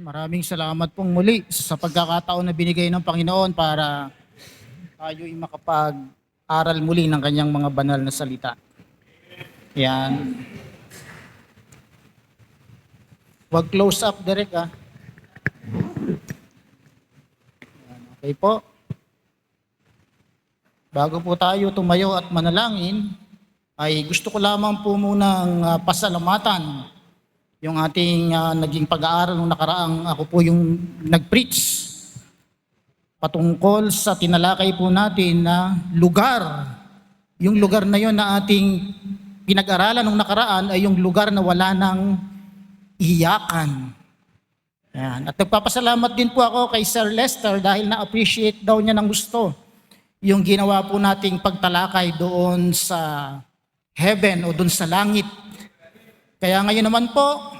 Maraming salamat pong muli sa pagkakataon na binigay ng Panginoon para tayo'y makapag-aral muli ng kanyang mga banal na salita. Yan. Wag close up, Derek, ah. Yan, okay po. Bago po tayo tumayo at manalangin, ay gusto ko lamang po munang pasalamatan yung ating naging pag-aaral nung nakaraang ako po yung nag-preach patungkol sa tinalakay po natin na lugar. Yung lugar na yon na ating pinag-aralan nung nakaraan ay yung lugar na wala ng iyakan. Yan. At nagpapasalamat din po ako kay Sir Lester dahil na-appreciate daw niya ng gusto yung ginawa po nating pagtalakay doon sa heaven o doon sa langit. Kaya ngayon naman po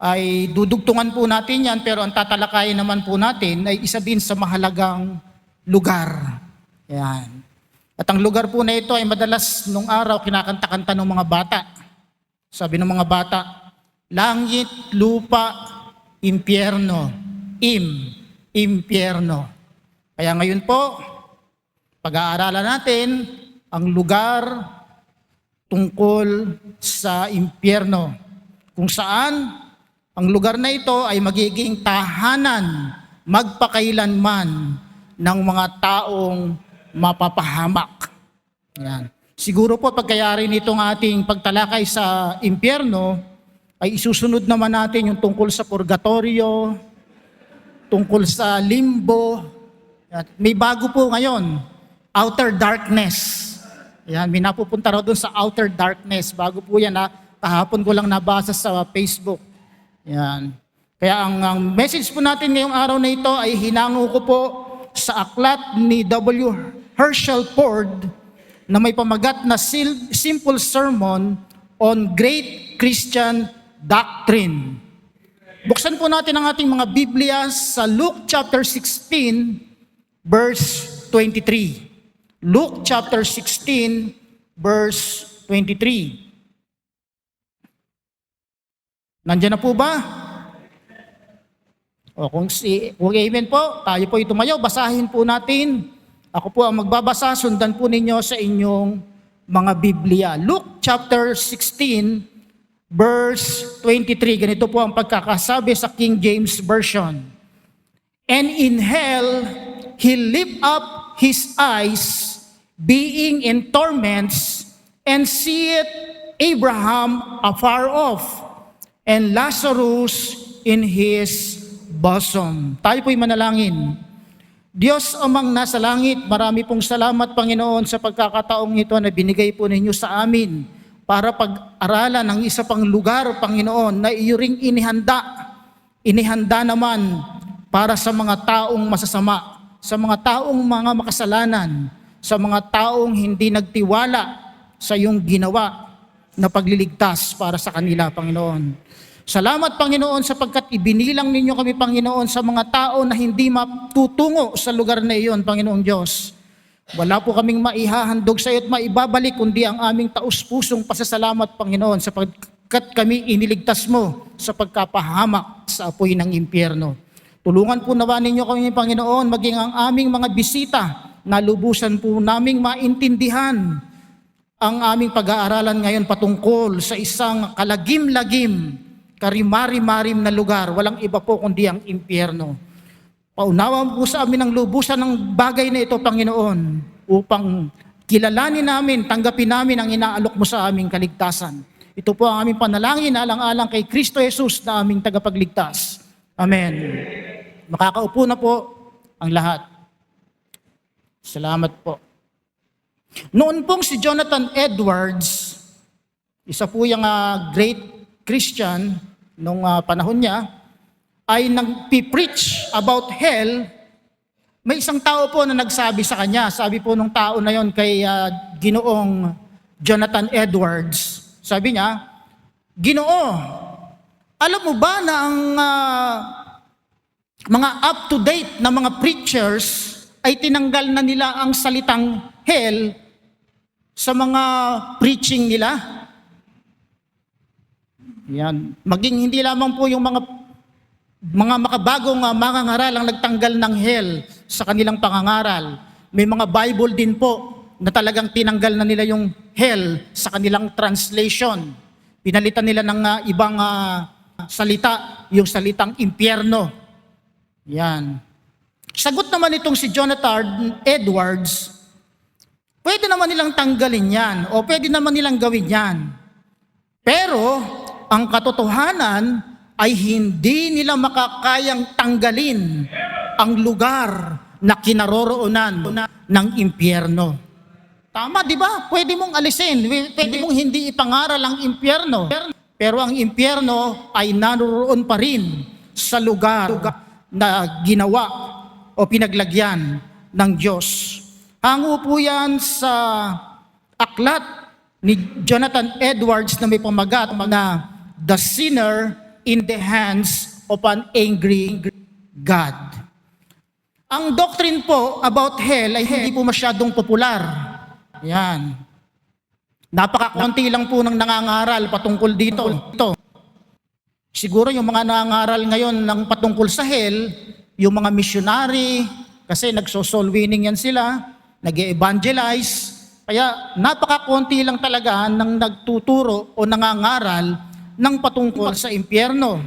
ay dudugtungan po natin yan, pero ang tatalakayin naman po natin ay isa din sa mahalagang lugar. Yan. At ang lugar po na ito ay madalas nung araw kinakanta-kanta ng mga bata. Sabi ng mga bata, langit, lupa, impyerno, impyerno. Kaya ngayon po, pag-aaralan natin ang lugar tungkol sa impyerno, kung saan ang lugar na ito ay magiging tahanan magpakailanman ng mga taong mapapahamak. Yan. Siguro po pagkayari nitong ating pagtalakay sa impyerno, ay isusunod naman natin yung tungkol sa purgatorio, tungkol sa limbo. Yan. May bago po ngayon, outer darkness. Yan, may napupunta raw doon sa outer darkness. Bago po yan, kahapon ko lang nabasa sa Facebook. Yan. Kaya ang message po natin ngayong araw na ito ay hinango ko po sa aklat ni W. Herschel Ford na may pamagat na Simple Sermon on Great Christian Doctrine. Buksan po natin ang ating mga Biblia sa Luke chapter 16 verse 23. Luke chapter 16 verse 23. Nandiyan na po ba? O kung amen po, tayo po tumayo, basahin po natin. Ako po ang magbabasa, sundan po ninyo sa inyong mga Biblia. Luke chapter 16 verse 23. Ganito po ang pagkakasabi sa King James Version. And in hell, he lift up his eyes, being in torments, and seeth Abraham afar off, and Lazarus in his bosom. Tayo po'y manalangin. Diyos amang nasa langit, marami pong salamat, Panginoon, sa pagkakataong ito na binigay po ninyo sa amin para pag-aralan ng isa pang lugar, Panginoon, na iyo ring inihanda. Inihanda naman para sa mga taong masasama, sa mga taong mga makasalanan, sa mga taong hindi nagtiwala sa iyong ginawa na pagliligtas para sa kanila, Panginoon. Salamat, Panginoon, sapagkat ibinilang ninyo kami, Panginoon, sa mga tao na hindi matutungo sa lugar na iyon, Panginoong Diyos. Wala po kaming maihahandog sa iyo at maibabalik, kundi ang aming taus-pusong pasasalamat, Panginoon, sapagkat kami iniligtas mo sa pagkapahamak sa apoy ng impyerno. Tulungan po nawa ninyo kami, Panginoon, maging ang aming mga bisita na lubusan po naming maintindihan ang aming pag-aaralan ngayon patungkol sa isang kalagim-lagim, karimari-marim na lugar, walang iba po kundi ang impyerno. Paunawa po sa amin ang lubusan ng bagay na ito, Panginoon, upang kilalanin namin, tanggapin namin ang inaalok mo sa aming kaligtasan. Ito po ang aming panalangin, alang-alang kay Kristo Jesus na aming tagapagligtas. Amen. Makakaupo na po ang lahat. Salamat po. Noon pong si Jonathan Edwards, isa po yung great Christian nung panahon niya, ay nag-preach about hell. May isang tao po na nagsabi sa kanya, sabi po nung tao na yon kay Ginoong Jonathan Edwards, sabi niya, Ginoo, alam mo ba na ang mga up-to-date na mga preachers ay tinanggal na nila ang salitang hell sa mga preaching nila? Yan. Maging hindi lamang po yung mga mga makabagong mangangaral ang nagtanggal ng hell sa kanilang pangangaral. May mga Bible din po na talagang tinanggal na nila yung hell sa kanilang translation. Pinalitan nila ng ibang salita, yung salitang impyerno. Yan. Sagot naman itong si Jonathan Edwards, pwede naman nilang tanggalin yan o pwede naman nilang gawin yan. Pero ang katotohanan ay hindi nila makakayang tanggalin ang lugar na kinaroroonan ng impyerno. Tama, di ba? Pwede mong alisin, pwede mong hindi ipangaral ang impyerno. Pero ang impyerno ay naroon pa rin sa lugar na ginawa o pinaglagyan ng Diyos. Hango po yan sa aklat ni Jonathan Edwards na may pamagat na The Sinner in the Hands of an Angry God. Ang doctrine po about hell ay hindi po masyadong popular. Yan. Napakakunti lang po ng nangangaral patungkol dito. Siguro yung mga nangangaral ngayon ng patungkol sa hell, yung mga missionary, kasi nagso-soul winning yan sila, nag-evangelize. Kaya napakakunti lang talaga ng nagtuturo o nangangaral ng patungkol sa impyerno.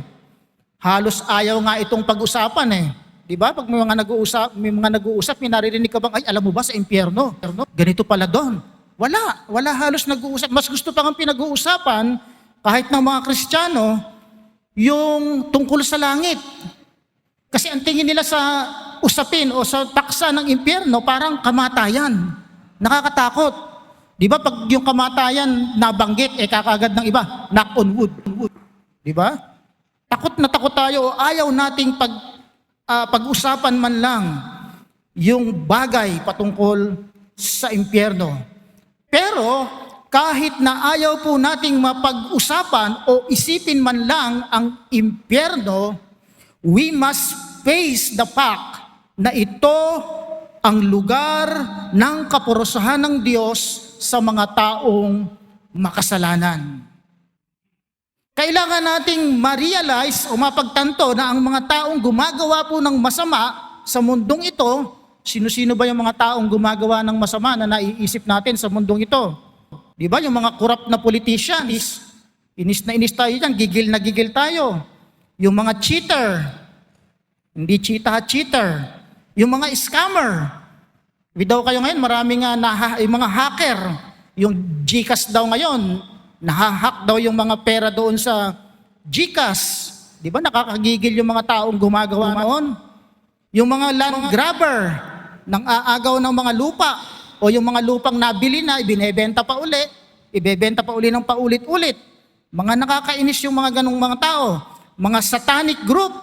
Halos ayaw nga itong pag-usapan eh. 'Di ba? Pag may mga nag-uusap, may naririnig ka bang, ay alam mo ba sa impyerno? Ganito pala doon. Wala halos nag-uusap. Mas gusto pa ng pinag-uusapan kahit ng mga Kristiyano yung tungkol sa langit. Kasi ang tingin nila sa usapin o sa paksa ng impyerno parang kamatayan. Nakakatakot. Di ba pag yung kamatayan nabanggit, kakagad ng iba, knock on wood. Di ba? Takot na takot tayo, ayaw nating pag-usapan man lang yung bagay patungkol sa impyerno. Pero kahit na ayaw po nating mapag-usapan o isipin man lang ang impyerno, we must face the fact na ito ang lugar ng kaparusahan ng Diyos sa mga taong makasalanan. Kailangan nating ma-realize o mapagtanto na ang mga taong gumagawa po ng masama sa mundong ito, sino-sino ba yung mga taong gumagawa ng masama na naiisip natin sa mundong ito? Di ba yung mga corrupt na politicians, inis na inis tayo dyan, gigil na gigil tayo. Yung mga cheater, hindi cheater, yung mga scammer. Daw kayo ngayon, maraming yung mga hacker, yung GCash daw ngayon, nahahack daw yung mga pera doon sa GCash. Di ba nakakagigil yung mga taong gumagawa noon? Yung mga land grabber, nang aagaw ng mga lupa, o yung mga lupang nabili na, ibinebenta pa uli ng paulit-ulit. Mga nakakainis yung mga ganong mga tao. Mga satanic group,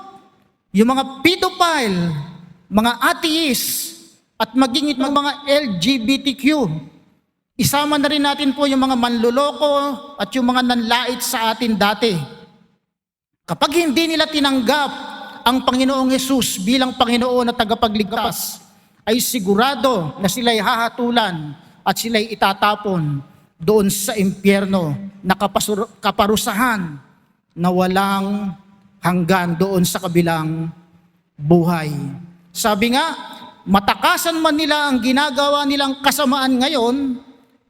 yung mga pedophile, mga atheist, at maging itong mga LGBTQ. Isama na rin natin po yung mga manluloko at yung mga nanlait sa atin dati. Kapag hindi nila tinanggap ang Panginoong Hesus bilang Panginoon at tagapagligtas, ay sigurado na sila'y hahatulan at sila'y itatapon doon sa impyerno na kaparusahan na walang hanggan doon sa kabilang buhay. Sabi nga, matakasan man nila ang ginagawa nilang kasamaan ngayon,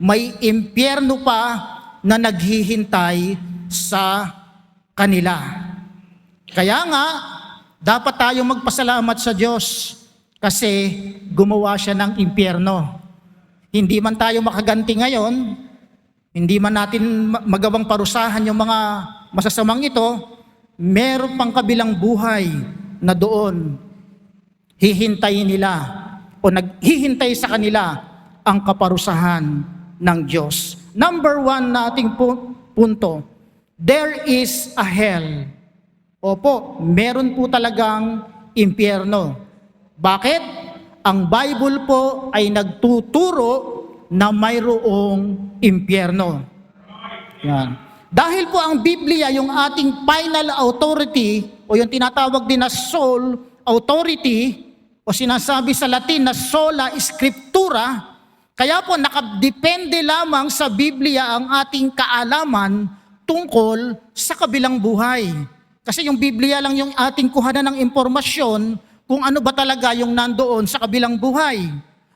may impyerno pa na naghihintay sa kanila. Kaya nga, dapat tayong magpasalamat sa Diyos kasi gumawa siya ng impyerno. Hindi man tayo makaganti ngayon, hindi man natin magawang parusahan yung mga masasamang ito, meron pang kabilang buhay na doon hihintayin nila o naghihintay sa kanila ang kaparusahan ng Diyos. Number 1 na ating punto, there is a hell. Opo, meron po talagang impyerno. Bakit? Ang Bible po ay nagtuturo na mayroong impyerno. Yan. Dahil po ang Biblia yung ating final authority o yung tinatawag din na sole authority o sinasabi sa Latin na sola scriptura, kaya po nakadepende lamang sa Biblia ang ating kaalaman tungkol sa kabilang buhay. Kasi yung Biblia lang yung ating kuhanan ng impormasyon kung ano ba talaga yung nandoon sa kabilang buhay.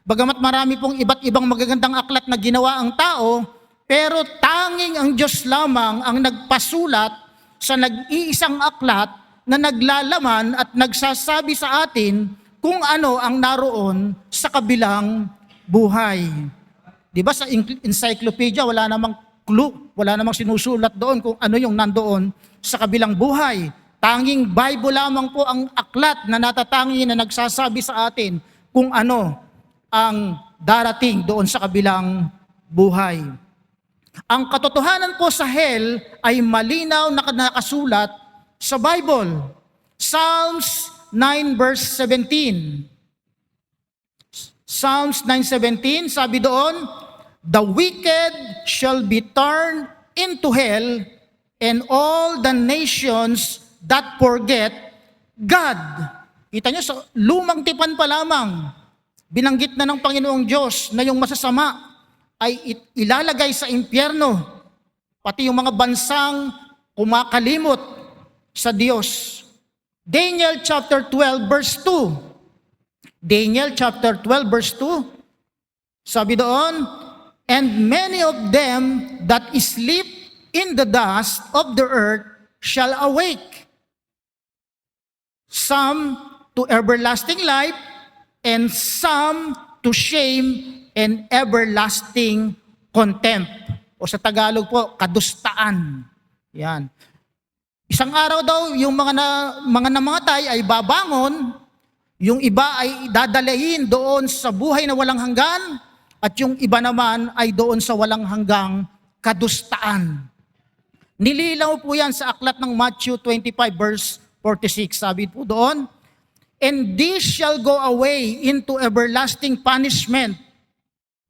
Bagamat marami pong iba't ibang magagandang aklat na ginawa ang tao, pero tanging ang Diyos lamang ang nagpasulat sa nag-iisang aklat na naglalaman at nagsasabi sa atin kung ano ang naroon sa kabilang buhay. Di ba sa encyclopedia wala namang clue, wala namang sinusulat doon kung ano yung nandoon sa kabilang buhay. Tanging Bible lamang po ang aklat na natatangi na nagsasabi sa atin kung ano ang darating doon sa kabilang buhay. Ang katotohanan po sa hell ay malinaw na nakasulat sa Bible. Psalms 9 verse 17. Psalms 9:17, sabi doon, "The wicked shall be turned into hell, and all the nations that forget God." Kita nyo, sa lumang tipan pa lamang, binanggit na ng Panginoong Diyos na yung masasama ay ilalagay sa impyerno, pati yung mga bansang kumakalimot sa Diyos. Daniel chapter 12 verse 2. Daniel chapter 12 verse 2, sabi doon, "And many of them that sleep in the dust of the earth shall awake, some to everlasting life, and some to shame and everlasting contempt." O sa Tagalog po, kadustaan. Yan. Isang araw daw, yung mga namatay ay babangon, yung iba ay dadalahin doon sa buhay na walang hanggan, at yung iba naman ay doon sa walang hanggang kadustaan. Nililaw po yan sa aklat ng Matthew 25 verse 46. Sabi po doon, "And these shall go away into everlasting punishment,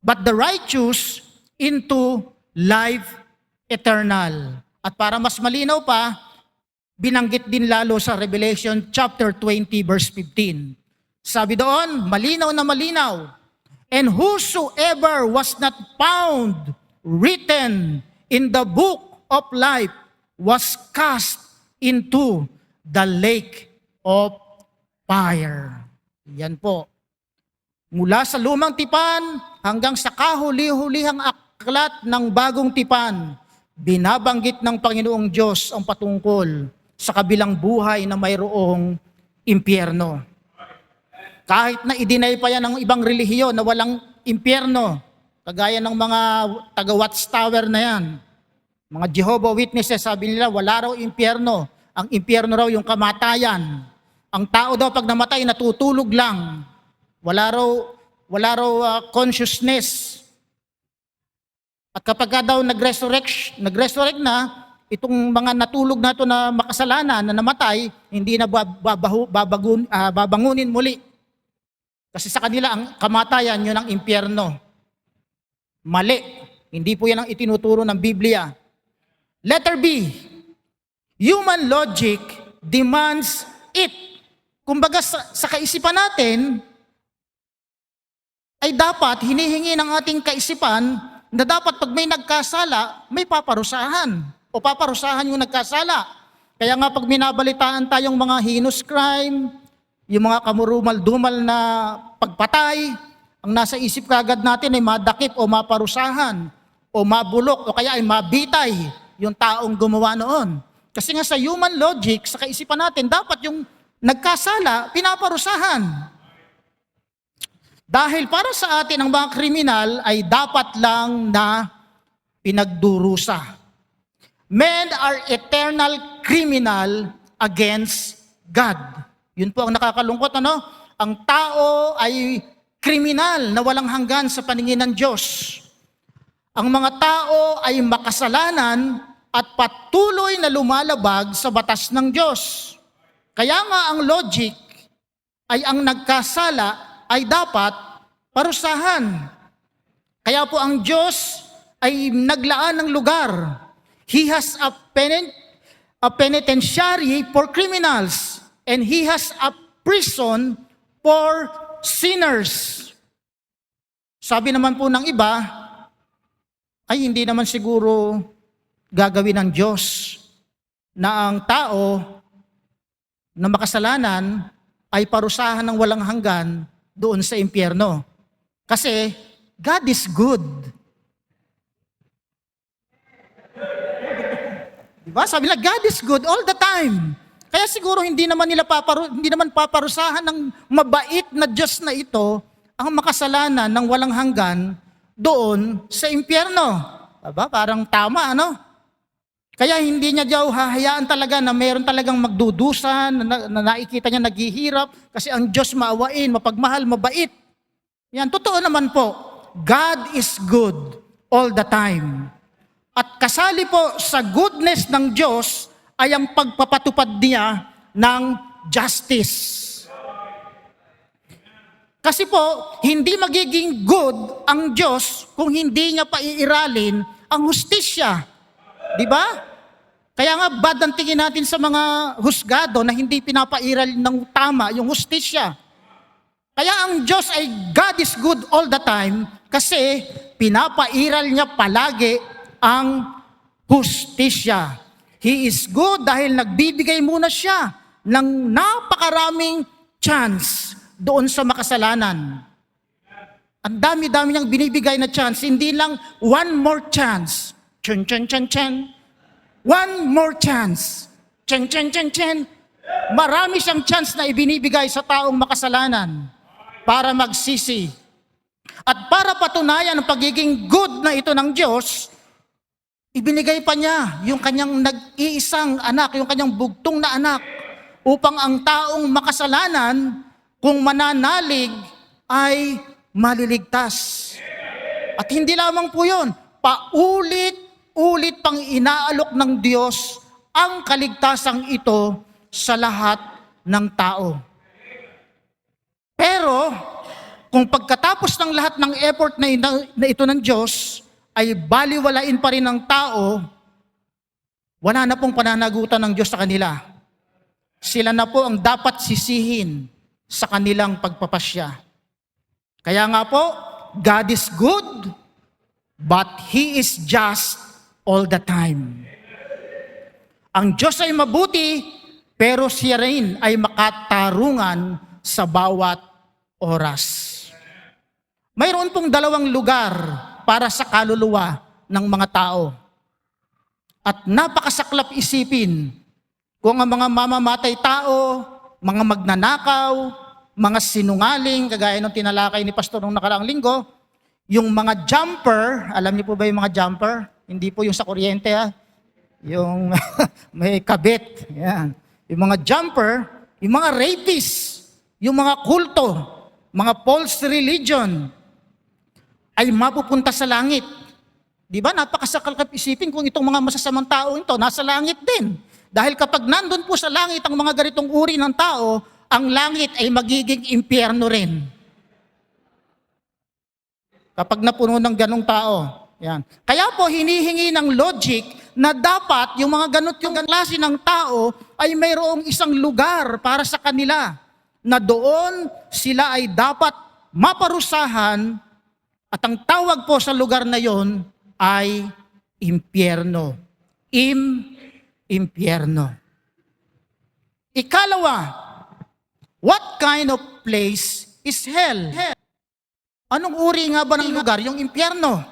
but the righteous into life eternal." At para mas malinaw pa, binanggit din lalo sa Revelation chapter 20 verse 15. Sabi doon, malinaw na malinaw, "And whosoever was not found written in the book of life was cast into the lake of fire." Yan po. Mula sa lumang tipan hanggang sa kahuli-hulihang aklat ng bagong tipan, binabanggit ng Panginoong Diyos ang patungkol sa kabilang buhay na mayroong impyerno. Kahit na i-deny pa yan ng ibang relihiyon na walang impyerno, kagaya ng mga taga-Watchtower na yan, mga Jehovah Witnesses, sabi nila wala raw impyerno. Ang impyerno raw yung kamatayan. Ang tao daw pag namatay natutulog lang. Wala raw consciousness. At kapag daw nag-resurrect na, itong mga natulog na ito na makasalanan, na namatay, hindi na babangunin muli. Kasi sa kanila, ang kamatayan, yun ang impyerno. Mali. Hindi po yan ang itinuturo ng Biblia. Letter B, human logic demands it. Kumbaga sa kaisipan natin, ay dapat hinihingi ng ating kaisipan na dapat pag may nagkasala, may paparusahan. O paparusahan yung nagkasala. Kaya nga pag minabalitaan tayong mga heinous crime, yung mga kamurumal-dumal na pagpatay, ang nasa isip kagad natin ay madakip o maparusahan o mabulok o kaya ay mabitay yung taong gumawa noon. Kasi nga sa human logic, sa kaisipan natin, dapat yung nagkasala, pinaparusahan. Dahil para sa atin ang mga kriminal ay dapat lang na pinagdurusa. Men are eternal criminal against God. Yun po ang nakakalungkot, ano? Ang tao ay kriminal na walang hanggan sa paningin ng Diyos. Ang mga tao ay makasalanan at patuloy na lumalabag sa batas ng Diyos. Kaya nga ang logic ay ang nagkasala ay dapat parusahan. Kaya po ang Diyos ay naglaan ng lugar. He has a penitentiary for criminals, and He has a prison for sinners. Sabi naman po ng iba, ay hindi naman siguro gagawin ng Diyos na ang tao na makasalanan ay parusahan ng walang hanggan doon sa impyerno. Kasi God is good. Diba? Sabi nila, God is good all the time. Kaya siguro hindi naman paparusahan ng mabait na Diyos na ito ang makasalanan ng walang hanggan doon sa impyerno. Diba? Parang tama, ano? Kaya hindi niya daw hahayaan talaga na mayroon talagang magdudusa, na nakikita niya naghihirap, kasi ang Diyos maawain, mapagmahal, mabait. Yan, totoo naman po. God is good all the time. At kasali po sa goodness ng Diyos ay ang pagpapatupad niya ng justice. Kasi po, hindi magiging good ang Diyos kung hindi niya paiiralin ang hustisya. Diba? Kaya nga bad ang tingin natin sa mga husgado na hindi pinapairal ng tama yung hustisya. Kaya ang Diyos ay God is good all the time kasi pinapairal niya palagi ang hustisya. He is good dahil nagbibigay muna siya ng napakaraming chance doon sa makasalanan. Ang dami-dami niyang binibigay na chance, hindi lang one more chance. Chen, chen, chen, chen. One more chance. Chen, chen, chen, chen. Marami siyang chance na ibinibigay sa taong makasalanan para magsisi. At para patunayan ang pagiging good na ito ng Diyos, ibinigay pa niya yung kanyang nag-iisang anak, yung kanyang bugtong na anak, upang ang taong makasalanan, kung mananalig, ay maliligtas. At hindi lamang po yun, paulit-ulit pang inaalok ng Diyos ang kaligtasang ito sa lahat ng tao. Pero, kung pagkatapos ng lahat ng effort na ito ng Diyos, ay baliwalain pa rin ng tao, wala na pong pananagutan ng Diyos sa kanila. Sila na po ang dapat sisihin sa kanilang pagpapasya. Kaya nga po, God is good, but He is just all the time. Ang Diyos ay mabuti, pero siya rin ay makatarungan sa bawat oras. Mayroon pong dalawang lugar para sa kaluluwa ng mga tao. At napakasaklap isipin kung ang mga mamamatay tao, mga magnanakaw, mga sinungaling, kagaya ng tinalakay ni Pastor nung nakaraang linggo, yung mga jumper, alam niyo po ba yung mga jumper? Hindi po yung sa kuryente, ha? Yung may kabit. Yan. Yung mga jumper, yung mga rapists, yung mga kulto, mga false religion, ay mapupunta sa langit. Di ba? Napakasaklap isipin kung itong mga masasamang tao ito, nasa langit din. Dahil kapag nandun po sa langit ang mga ganitong uri ng tao, ang langit ay magiging impyerno rin. Kapag napuno ng ganong tao. Yan. Kaya po hinihingi ng logic na dapat yung mga yung klase ng tao ay mayroong isang lugar para sa kanila na doon sila ay dapat maparusahan at ang tawag po sa lugar na yon ay impyerno. Impyerno. Ikalawa, what kind of place is hell? Anong uri nga ba ng lugar? Yung impyerno.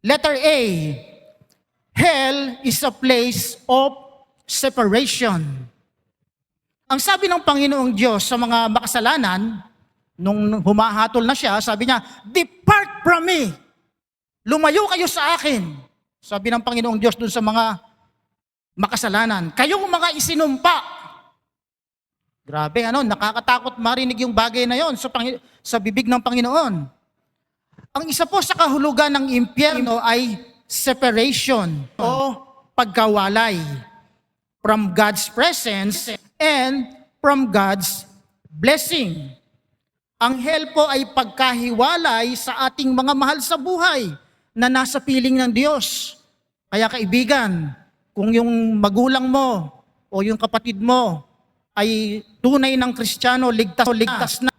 Letter A, hell is a place of separation. Ang sabi ng Panginoong Diyos sa mga makasalanan, nung humahatol na siya, sabi niya, depart from me. Lumayo kayo sa akin. Sabi ng Panginoong Diyos dun sa mga makasalanan, kayong mga isinumpa. Grabe, nakakatakot marinig yung bagay na yon sa bibig ng Panginoon. Ang isa po sa kahulugan ng impyerno ay separation o pagkawalay from God's presence and from God's blessing. Ang hell po ay pagkahiwalay sa ating mga mahal sa buhay na nasa piling ng Diyos. Kaya kaibigan, kung yung magulang mo o yung kapatid mo ay tunay ng Kristiyano, ligtas na,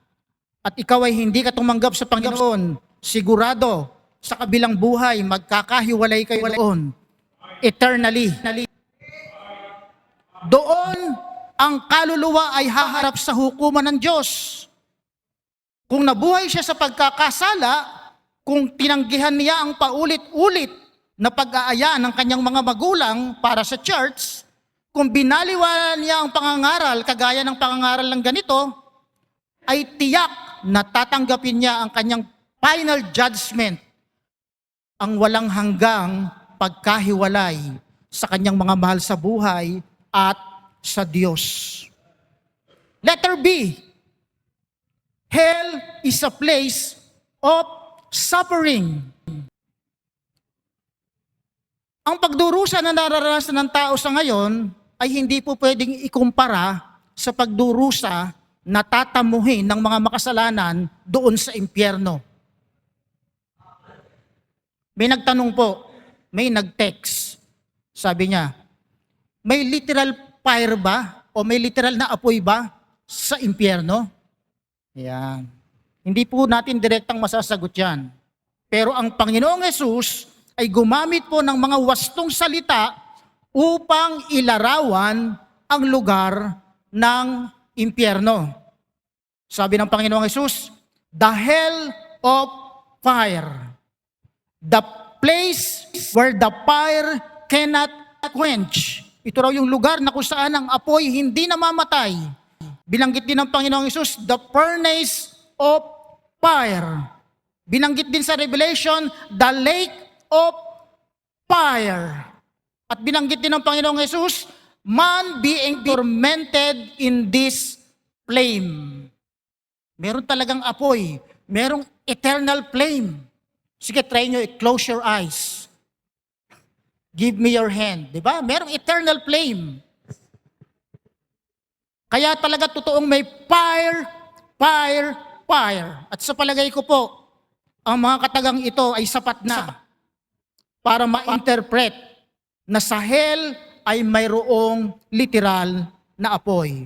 at ikaw ay hindi ka tumanggap sa Panginoon, sigurado, sa kabilang buhay, magkakahiwalay kayo doon. Eternally. Doon ang kaluluwa ay haharap sa hukuman ng Diyos. Kung nabuhay siya sa pagkakasala, kung tinanggihan niya ang paulit-ulit na pag-aaya ng kanyang mga magulang para sa church, kung binaliwala niya ang pangangaral, kagaya ng pangangaral ng ganito, ay tiyak na tatanggapin niya ang kanyang final judgment, ang walang hanggang pagkahiwalay sa kanyang mga mahal sa buhay at sa Diyos. Letter B, hell is a place of suffering. Ang pagdurusa na nararanasan ng tao sa ngayon ay hindi po pwedeng ikumpara sa pagdurusa na tatamuhin ng mga makasalanan doon sa impyerno. May nagtanong po, may nag-text. Sabi niya, may literal fire ba o may literal na apoy ba sa impyerno? Yan. Hindi po natin direktang masasagot yan. Pero ang Panginoong Hesus ay gumamit po ng mga wastong salita upang ilarawan ang lugar ng impyerno. Sabi ng Panginoong Hesus, the hell of fire. The place where the fire cannot quench. Ito raw yung lugar na kung saan ang apoy hindi namamatay. Binanggit din ng Panginoong Hesus, the furnace of fire. Binanggit din sa Revelation, the lake of fire. At binanggit din ng Panginoong Hesus, man being tormented in this flame. Meron talagang apoy. Merong eternal flame. Sige, try nyo, close your eyes. Give me your hand. Diba? Merong eternal flame. Kaya talaga totoong may fire, fire, fire. At sa palagay ko po, ang mga katagang ito ay sapat na para ma-interpret na sa hell ay mayroong literal na apoy.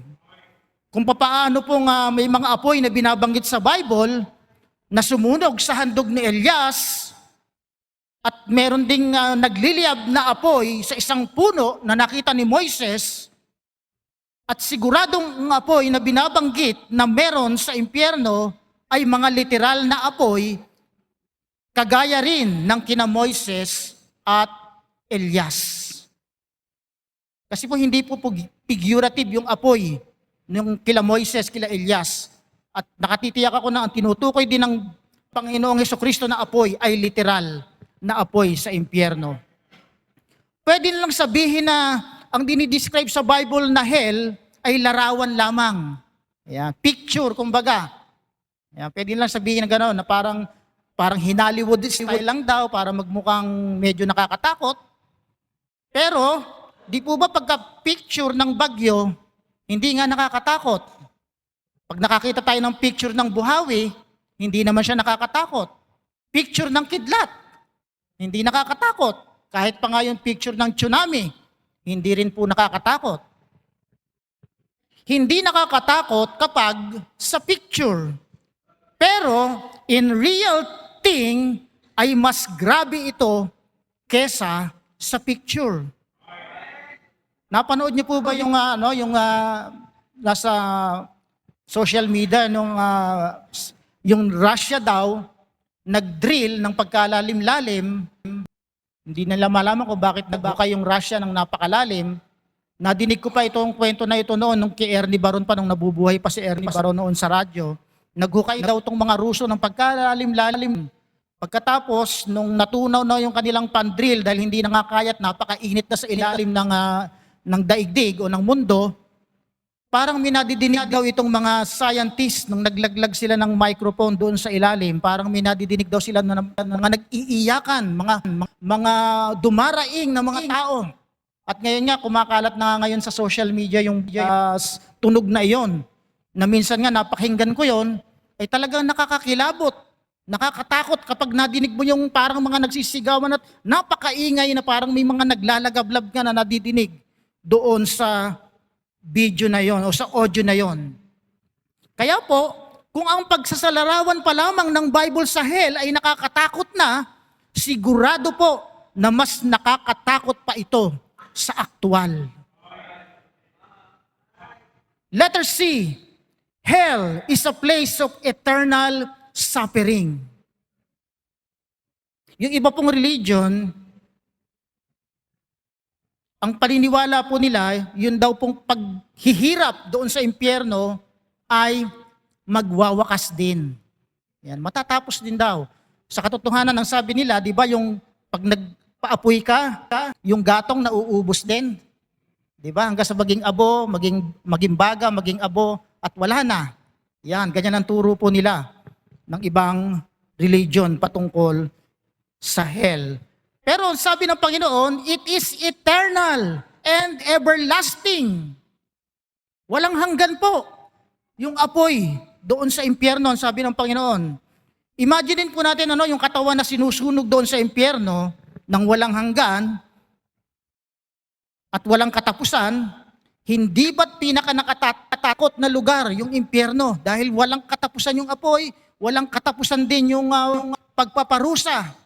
Kung papaano pong may mga apoy na binabanggit sa Bible na sumunog sa handog ni Elias at meron ding nagliliyab na apoy sa isang puno na nakita ni Moises at siguradong ang apoy na binabanggit na meron sa impyerno ay mga literal na apoy kagaya rin ng kina Moises at Elias. Kasi po hindi po figurative yung apoy ng kila Moises, kila Elias. At nakatitiyak ako na ang tinutukoy din ng Panginoong Hesukristo na apoy ay literal na apoy sa impyerno. Pwede nilang sabihin na ang dinidescribe sa Bible na hell ay larawan lamang. Ayan, picture, kumbaga. Ayan, pwede nilang sabihin na gano'n, na parang Hollywood style lang daw para magmukhang medyo nakakatakot. Pero, di po ba pagka-picture ng bagyo, hindi nga nakakatakot? Pag nakakita tayo ng picture ng buhawi, hindi naman siya nakakatakot. Picture ng kidlat, hindi nakakatakot. Kahit pa nga yung picture ng tsunami, hindi rin po nakakatakot. Hindi nakakatakot kapag sa picture. Pero, in real thing, ay mas grabe ito kesa sa picture. Napanood niyo po ba yung nasa social media yung Russia daw nag-drill ng pagkalalim-lalim, hindi nila malaman kung bakit nagbuka yung Russia ng napakalalim. Nadinig ko pa itong kwento na ito noon nung kay Ernie Baron pa, nung nabubuhay pa si Ernie Baron noon sa radyo. Naghukay daw itong mga Ruso ng pagkalalim-lalim. Pagkatapos, nung natunaw na yung kanilang pandrill dahil hindi nakakayat, napakainit na sa ilalim ng daigdig o ng mundo, parang minadidinig daw itong mga scientists nung naglaglag sila ng microphone doon sa ilalim, parang minadidinig daw sila ng mga nag-iiyakan, mga dumaraing na mga tao. At ngayon nga, kumakalat na ngayon sa social media yung tunog na iyon, na minsan nga napakinggan ko yon, ay talagang nakakakilabot, nakakatakot kapag nadinig mo yung parang mga nagsisigawan at napakaingay na parang may mga naglalagablab ka na nadidinig doon sa video na yon o sa audio na yon. Kaya po, kung ang pagsasalarawan pa lamang ng Bible sa hell ay nakakatakot na, sigurado po na mas nakakatakot pa ito sa aktual. Letter C, hell is a place of eternal suffering. Yung iba pong religion, ang paniniwala po nila, yun daw pong paghihirap doon sa impyerno ay magwawakas din. Yan, matatapos din daw. Sa katotohanan, ang sabi nila, di ba yung pag nagpaapoy ka, yung gatong nauubos din. Di ba? Hanggang sa maging abo, maging baga, maging abo, at wala na. Yan, ganyan ang turo po nila ng ibang religion patungkol sa hell. Pero sabi ng Panginoon, it is eternal and everlasting. Walang hanggan po yung apoy doon sa impyerno, sabi ng Panginoon. Imagine po natin yung katawan na sinusunog doon sa impyerno ng walang hanggan at walang katapusan. Hindi ba't pinaka-nakatatakot na lugar yung impyerno dahil walang katapusan yung apoy, walang katapusan din yung pagpaparusa.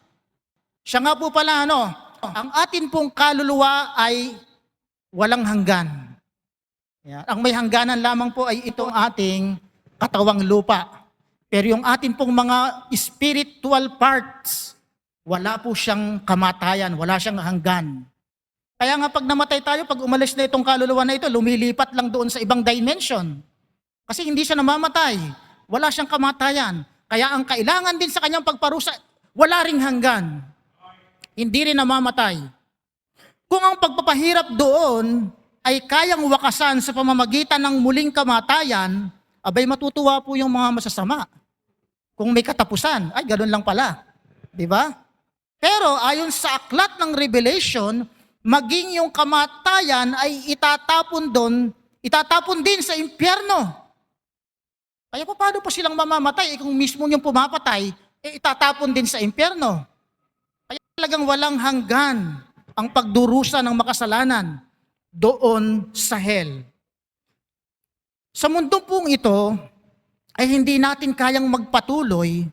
Siya nga po pala, ang atin pong kaluluwa ay walang hanggan. Yan. Ang may hangganan lamang po ay itong ating katawang lupa. Pero yung atin pong mga spiritual parts, wala po siyang kamatayan, wala siyang hanggan. Kaya nga pag namatay tayo, pag umalis na itong kaluluwa na ito, lumilipat lang doon sa ibang dimension. Kasi hindi siya namamatay, wala siyang kamatayan. Kaya ang kailangan din sa kanyang pagparusa, wala ring hanggan. Hindi rin namamatay. Kung ang pagpapahirap doon ay kayang wakasan sa pamamagitan ng muling kamatayan, abay matutuwa po yung mga masasama. Kung may katapusan, ay ganun lang pala. Di ba? Pero ayon sa aklat ng Revelation, maging yung kamatayan ay itatapon din sa impyerno. Kaya paano po silang mamamatay kung mismo yung pumapatay, itatapon din sa impyerno? Kaya talagang walang hanggan ang pagdurusa ng makasalanan doon sa hell. Sa mundo pong ito, ay hindi natin kayang magpatuloy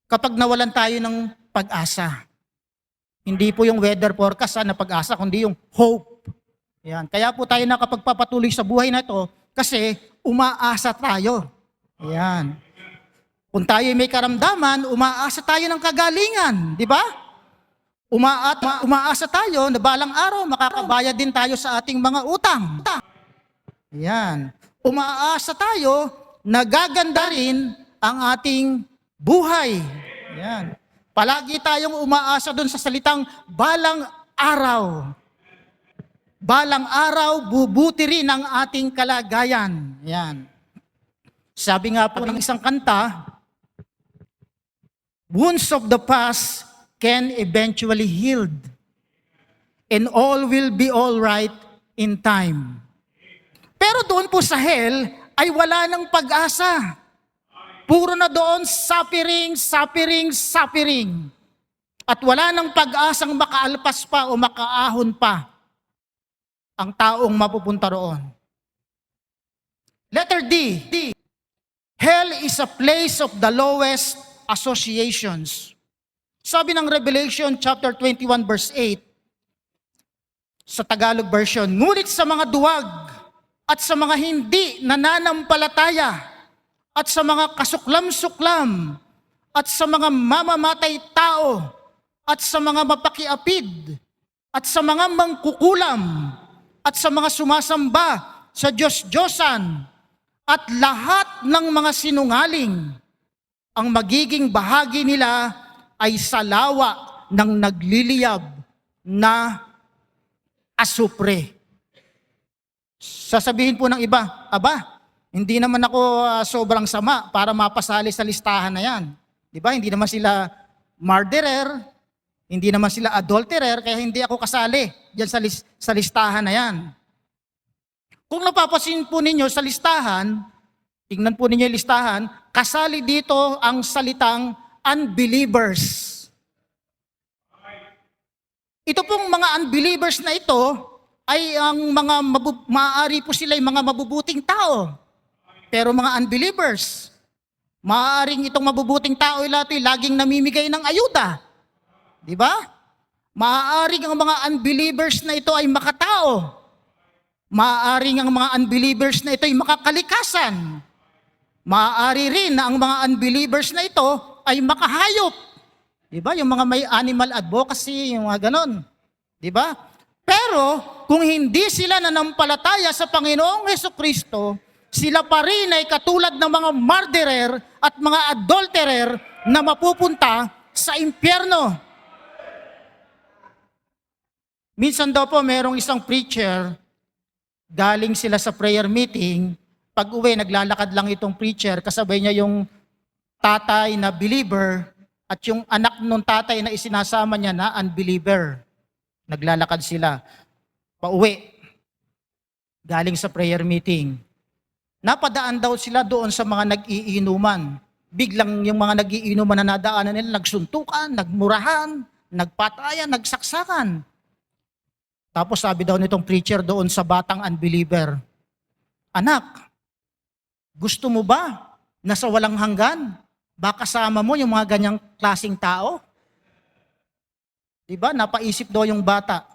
kapag nawalan tayo ng pag-asa. Hindi po yung weather forecast na pag-asa, kundi yung hope. Yan. Kaya po tayo nakapagpapatuloy sa buhay na ito kasi umaasa tayo. Yan. Kung tayo may karamdaman, umaasa tayo ng kagalingan, di ba? Umaasa tayo na balang araw makakabayad din tayo sa ating mga utang. Yan. Umaasa tayo na gaganda rin ang ating buhay. Yan. Palagi tayong umaasa doon sa salitang balang araw. Balang araw, bubuti rin ang ating kalagayan. Yan. Sabi nga po ng isang kanta, wounds of the past can eventually healed, and all will be all right in time. Pero doon po sa hell ay wala ng pag-asa. Puro na doon suffering. At wala ng pag-asang makaalpas pa o makaahon pa ang taong mapupunta roon. Letter D. Hell is a place of the lowest associations. Sabi ng Revelation chapter 21 verse 8 sa Tagalog version, ngunit sa mga duwag at sa mga hindi nananampalataya at sa mga kasuklam-suklam at sa mga mamamatay tao at sa mga mapakiapid at sa mga mangkukulam at sa mga sumasamba sa Diyos-Diyosan at lahat ng mga sinungaling, ang magiging bahagi nila ay sa lawa ng nagliliyab na asupre. Sasabihin po ng iba, aba, hindi naman ako sobrang sama para mapasali sa listahan na yan. Di ba? Hindi naman sila murderer, hindi naman sila adulterer, kaya hindi ako kasali dyan sa listahan na yan. Kung napapasin po ninyo sa listahan, tingnan po ninyo yung listahan, kasali dito ang salitang unbelievers. Ito pong mga unbelievers na ito ay ang mga maaari po sila yung mga mabubuting tao. Pero mga unbelievers, maaaring itong mabubuting tao ay laging namimigay ng ayuda. Di ba? Maaaring ang mga unbelievers na ito ay makatao. Maaaring ang mga unbelievers na ito ay makakalikasan. Maaari rin na ang mga unbelievers na ito ay makahayop. Diba? Yung mga may animal advocacy, yung mga ganon. Diba? Pero kung hindi sila nanampalataya sa Panginoong Hesukristo, sila pa rin ay katulad ng mga murderer at mga adulterer na mapupunta sa impyerno. Minsan daw po merong isang preacher, galing sila sa prayer meeting, pag uwi naglalakad lang itong preacher, kasabay niya yung tatay na believer at yung anak nung tatay na isinasama niya na unbeliever. Naglalakad sila pauwi, galing sa prayer meeting. Napadaan daw sila doon sa mga nag-iinuman. Biglang yung mga nag-iinuman na nadaanan nila, nagsuntukan, nagmurahan, nagpatayan, nagsaksakan. Tapos sabi daw nitong preacher doon sa batang unbeliever, "Anak, gusto mo ba na sa walang hanggan, baka kasama mo yung mga ganyang klaseng tao?" Diba? Napaisip daw yung bata.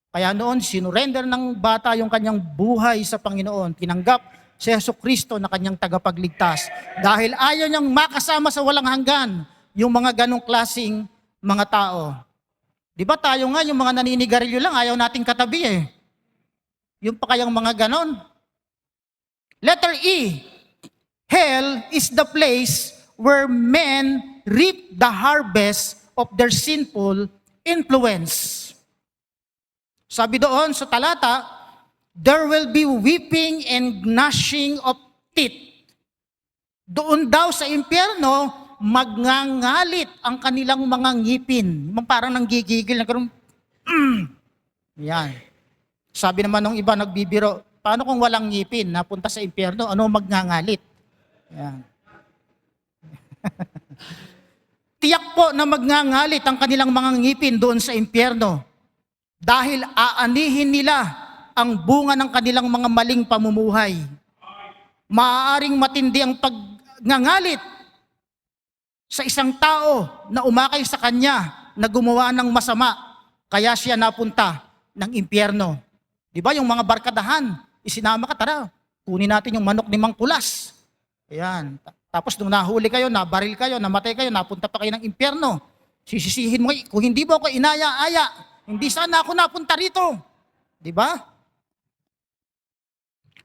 Kaya noon, sinurrender ng bata yung kanyang buhay sa Panginoon. Tinanggap si Jesucristo na kanyang tagapagligtas. Dahil ayaw niyang makasama sa walang hanggan yung mga ganong klaseng mga tao. Diba tayo nga, yung mga naninigarilyo lang, ayaw nating katabi eh. Yung pa kayang mga ganon. Letter E. Hell is the place where men reap the harvest of their sinful influence. Sabi doon sa talata, there will be weeping and gnashing of teeth. Doon daw sa impyerno, magngangalit ang kanilang mga ngipin. Parang nanggigigil na karoon. Yan. Sabi naman ng iba, nagbibiro, paano kung walang ngipin, napunta sa impyerno, ano magngangalit? Yan. Tiyak po na magngangalit ang kanilang mga ngipin doon sa impyerno dahil aanihin nila ang bunga ng kanilang mga maling pamumuhay. Maaaring matindi ang pagngangalit sa isang tao na umakay sa kanya na gumawa ng masama, kaya siya napunta ng impyerno. Di ba yung mga barkadahan, isinama ka, tara, kunin natin yung manok ni Mang Kulas. Ayan. Tapos nung nahuli kayo, nabaril kayo, namatay kayo, napunta pa kayo ng impyerno. Sisisihin mo, kung hindi mo ako inaya-aya, hindi sana ako napunta rito. Di ba?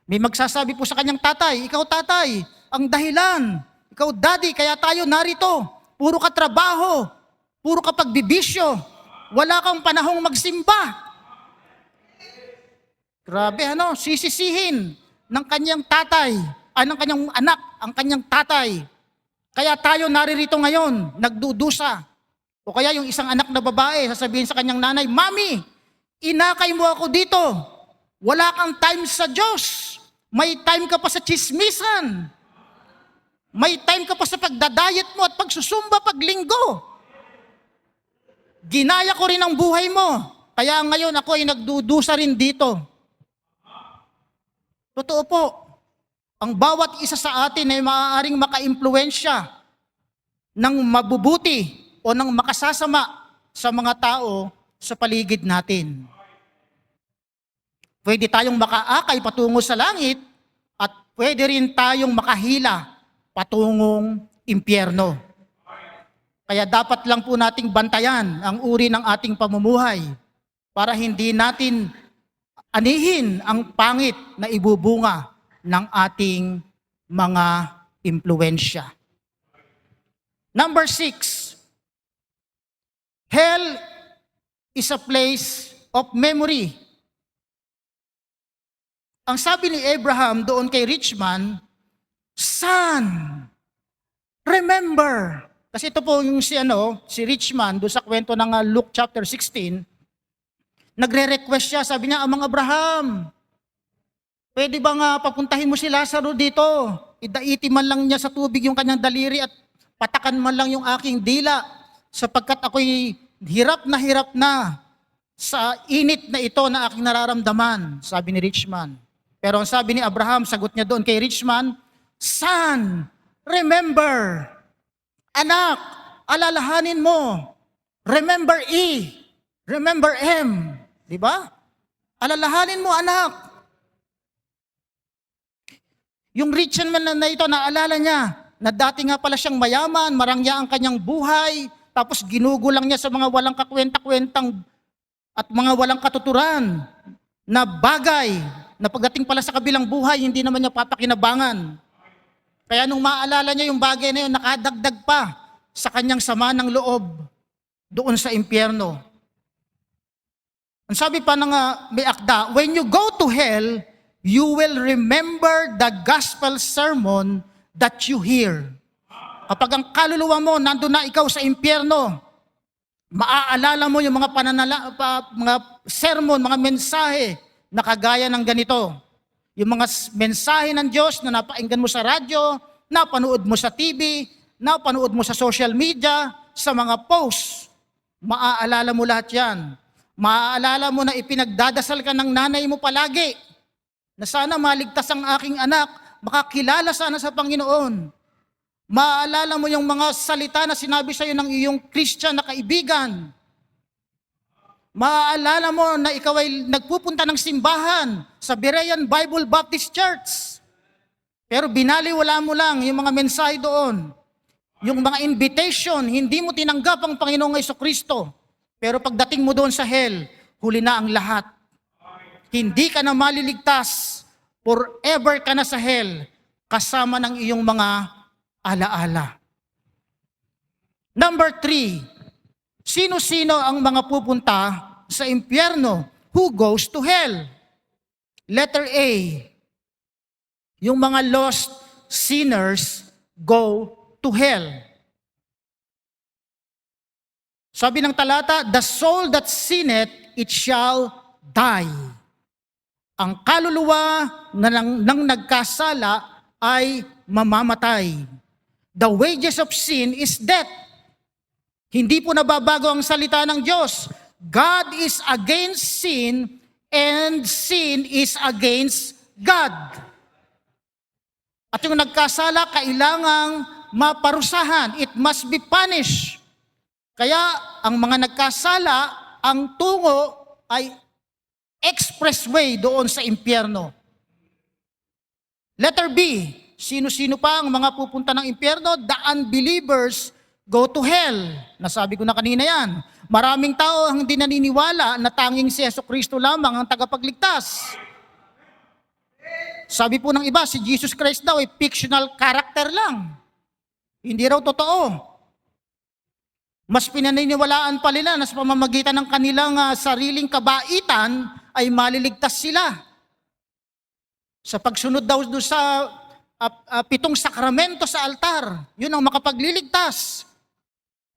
May magsasabi po sa kanyang tatay, ikaw tatay, ang dahilan. Ikaw daddy, kaya tayo narito. Puro ka trabaho, puro ka pagbibisyo, wala kang panahong magsimba. Grabe, sisisihin ng kanyang tatay, ng kanyang anak, ang kanyang tatay. Kaya tayo naririto ngayon, nagdudusa. O kaya yung isang anak na babae, sasabihin sa kanyang nanay, "Mami, inakay mo ako dito. Wala kang time sa Diyos. May time ka pa sa chismisan. May time ka pa sa pagdadayet mo at pagsusumba paglinggo. Ginaya ko rin ang buhay mo. Kaya ngayon ako ay nagdudusa rin dito." Totoo po. Ang bawat isa sa atin ay maaaring maka-impluwensya ng mabubuti o ng makasasama sa mga tao sa paligid natin. Pwede tayong makaakay patungo sa langit at pwede rin tayong makahila patungong impyerno. Kaya dapat lang po nating bantayan ang uri ng ating pamumuhay para hindi natin anihin ang pangit na ibubunga ng ating mga impluwensya. Number 6, hell is a place of memory. Ang sabi ni Abraham doon kay Richman, "Son, remember." Kasi ito po yung si Richman doon sa kwento ng Luke chapter 16, nagre-request siya, sabi niya, "Amang Abraham, pwede ba nga papuntahin mo si Lazaro dito? Idaiti man lang niya sa tubig yung kanyang daliri at patakan man lang yung aking dila sapagkat ako'y hirap na sa init na ito na aking nararamdaman," sabi ni Richman. Pero ang sabi ni Abraham, sagot niya doon kay Richman, "Son, remember." Anak, alalahanin mo. Remember E, remember M. Di ba? Alalahanin mo, anak. Yung rich man na ito, naalala niya na dati nga pala siyang mayaman, marangya ang kanyang buhay, tapos ginugulang niya sa mga walang kakwenta-kwentang at mga walang katuturan na bagay na pagdating pala sa kabilang buhay, hindi naman niya papakinabangan. Kaya nung maalala niya yung bagay na yun, nakadagdag pa sa kanyang sama ng loob doon sa impyerno. Ang sabi pa ng may akda, when you go to hell, you will remember the gospel sermon that you hear. Kapag ang kaluluwa mo, nandun na ikaw sa impyerno, maaalala mo yung mga mga sermon, mga mensahe na kagaya ng ganito. Yung mga mensahe ng Diyos na napainggan mo sa radyo, napanood mo sa TV, napanood mo sa social media, sa mga posts. Maaalala mo lahat yan. Maaalala mo na ipinagdadasal ka ng nanay mo palagi na sana maligtas ang aking anak, makakilala sana sa Panginoon. Maaalala mo yung mga salita na sinabi sa iyo ng iyong Christian na kaibigan. Maaalala mo na ikaw ay nagpupunta ng simbahan sa Berean Bible Baptist Church. Pero binaliwala mo lang yung mga mensahe doon. Yung mga invitation, hindi mo tinanggap ang Panginoong Jesucristo. Pero pagdating mo doon sa hell, huli na ang lahat. Hindi ka na maliligtas. Forever ka na sa hell, kasama ng iyong mga alaala. Number 3, sino-sino ang mga pupunta sa impyerno? Who goes to hell? Letter A, yung mga lost sinners go to hell. Sabi ng talata, the soul that sinneth, it shall die. Ang kaluluwa ng nagkasala ay mamamatay. The wages of sin is death. Hindi po nababago ang salita ng Diyos. God is against sin and sin is against God. At yung nagkasala, kailangang maparusahan. It must be punished. Kaya ang mga nagkasala, ang tungo ay expressway doon sa impyerno. Letter B, sino-sino pa ang mga pupunta ng impyerno? The unbelievers go to hell. Nasabi ko na kanina yan. Maraming tao ang hindi naniniwala na tanging si Jesucristo lamang ang tagapagligtas. Sabi po ng iba, si Jesus Christ daw ay fictional character lang. Hindi raw totoo. Mas pinaniniwalaan pa nila na sa pamamagitan ng kanilang sariling kabaitan ay maliligtas sila. Sa pagsunod daw doon sa 7 sakramento sa altar, yun ang makapagliligtas.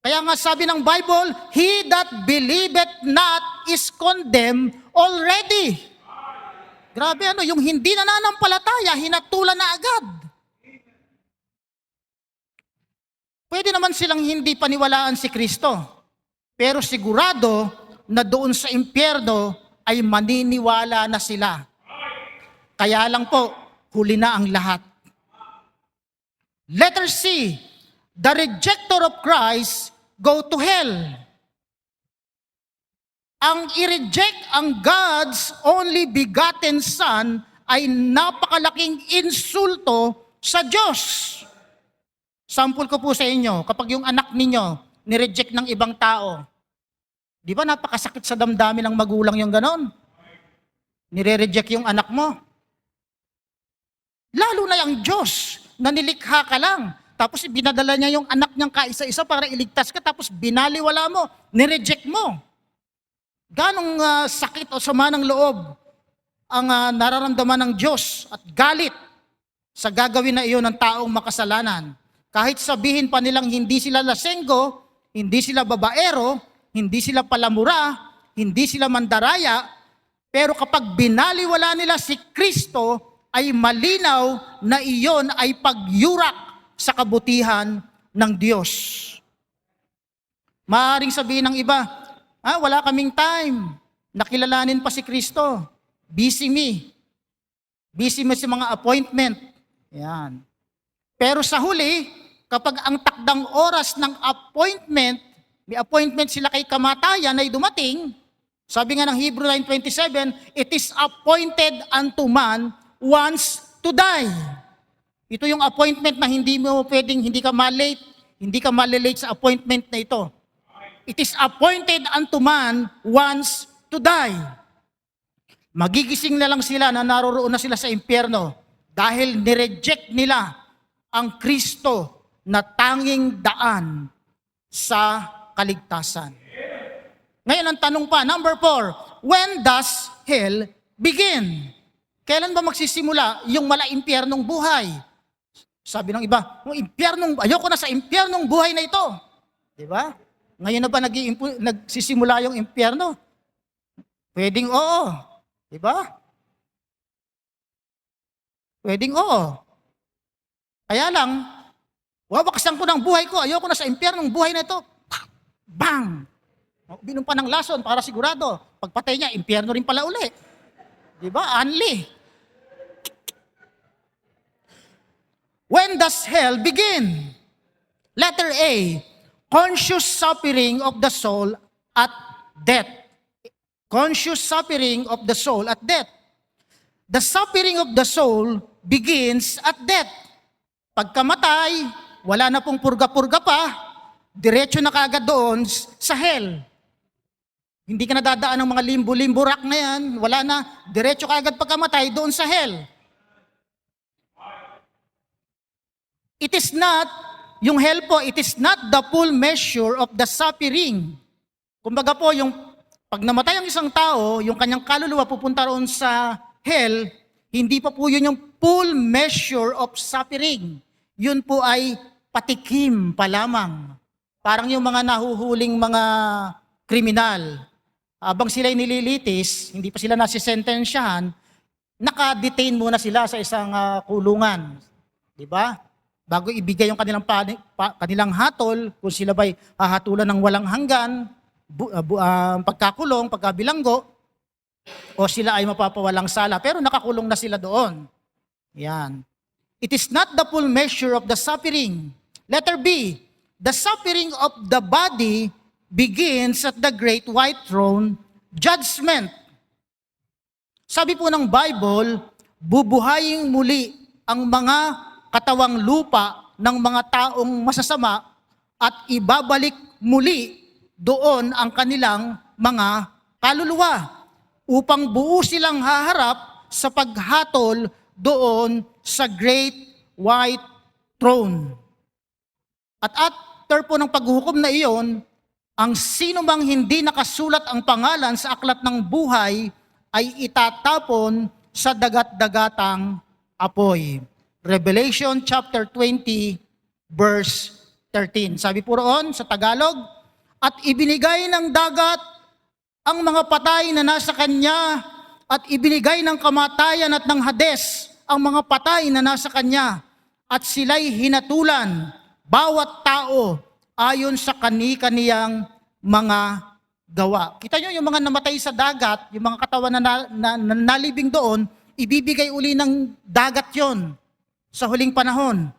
Kaya nga sabi ng Bible, he that believeth not is condemned already. Grabe yung hindi nananampalataya, hinatulan na agad. Pwede naman silang hindi paniwalaan si Kristo, pero sigurado na doon sa impyerno ay maniniwala na sila. Kaya lang po, huli na ang lahat. Letter C, the rejecter of Christ go to hell. Ang i-reject ang God's only begotten Son ay napakalaking insulto sa Diyos. Sample ko po sa inyo, kapag yung anak ninyo nireject ng ibang tao, di ba napakasakit sa damdamin ng magulang yung ganon? Nire-reject yung anak mo. Lalo na yung Diyos, na nilikha ka lang, tapos binadala niya yung anak niyang kaisa-isa para iligtas ka, tapos binaliwala mo, nireject mo. Ganong sakit o sama ng loob ang nararamdaman ng Diyos at galit sa gagawin na iyon ng taong makasalanan. Kahit sabihin pa nilang hindi sila lasenggo, hindi sila babaero, hindi sila palamura, hindi sila mandaraya, pero kapag binaliwala nila si Kristo, ay malinaw na iyon ay pagyurak sa kabutihan ng Diyos. Maaaring sabihin ng iba, wala kaming time, nakilalanin pa si Kristo, busy me sa mga appointment. Yan. Pero sa huli, kapag ang takdang oras ng appointment, may appointment sila kay kamatayan ay dumating, sabi nga ng Hebrew 9:27, it is appointed unto man once to die. Ito yung appointment na hindi mo pwedeng, hindi ka malate, hindi ka malilate sa appointment na ito. It is appointed unto man once to die. Magigising na lang sila na naroroon na sila sa impyerno dahil nireject nila ang Kristo na tanging daan sa kaligtasan. Ngayon ang tanong pa, number 4, when does hell begin? Kailan ba magsisimula yung mala-impyernong buhay? Sabi ng iba, ayoko na sa impyernong buhay na ito. Di ba? Ngayon na ba nagsisimula yung impyerno? Pwedeng oo. Di ba? Pwedeng oo. Kaya lang, wawakasan ko ng buhay ko, ayoko na sa impyernong buhay na ito. Bang! Binom pa ng lason para sigurado. Pagpatay niya, impyerno rin pala uli. Di ba? Anli. When does hell begin? Letter A, conscious suffering of the soul at death. Conscious suffering of the soul at death. The suffering of the soul begins at death. Pagkamatay, wala na pong purga-purga pa, diretso na kaagad doon sa hell. Hindi ka nadadaan ng mga limbo-limbo rock na yan, wala na, diretso kaagad pagkamatay doon sa hell. It is not, yung hell po, it is not the full measure of the suffering. Kumbaga po, yung pag namatay ang isang tao, yung kanyang kaluluwa pupunta roon sa hell, hindi pa po yun yung full measure of suffering. Yun po ay patikim pa lamang. Parang yung mga nahuhuling mga kriminal. Habang sila'y nililitis, hindi pa sila nasisentensyahan, naka-detain muna sila sa isang kulungan. Diba? Bago ibigay yung kanilang hatol, kung sila ba'y hahatulan ng walang hanggan, pagkakulong, pagkabilanggo, o sila ay mapapawalang sala. Pero nakakulong na sila doon. Yan. It is not the full measure of the suffering. Letter B, the suffering of the body begins at the great white throne judgment. Sabi po ng Bible, bubuhayin muli ang mga katawang lupa ng mga taong masasama at ibabalik muli doon ang kanilang mga kaluluwa upang buo silang haharap sa paghatol doon sa great white throne. At after po ng paghuhukom na iyon, ang sino mang hindi nakasulat ang pangalan sa aklat ng buhay ay itatapon sa dagat-dagatang apoy. Revelation chapter 20 verse 13. Sabi po roon sa Tagalog, at ibinigay ng dagat ang mga patay na nasa kanya at ibinigay ng kamatayan at ng Hades ang mga patay na nasa kanya at sila'y hinatulan bawat tao ayon sa kani-kaniyang mga gawa. Kita nyo yung mga namatay sa dagat, yung mga katawan na nalibing doon, ibibigay uli ng dagat yon sa huling panahon.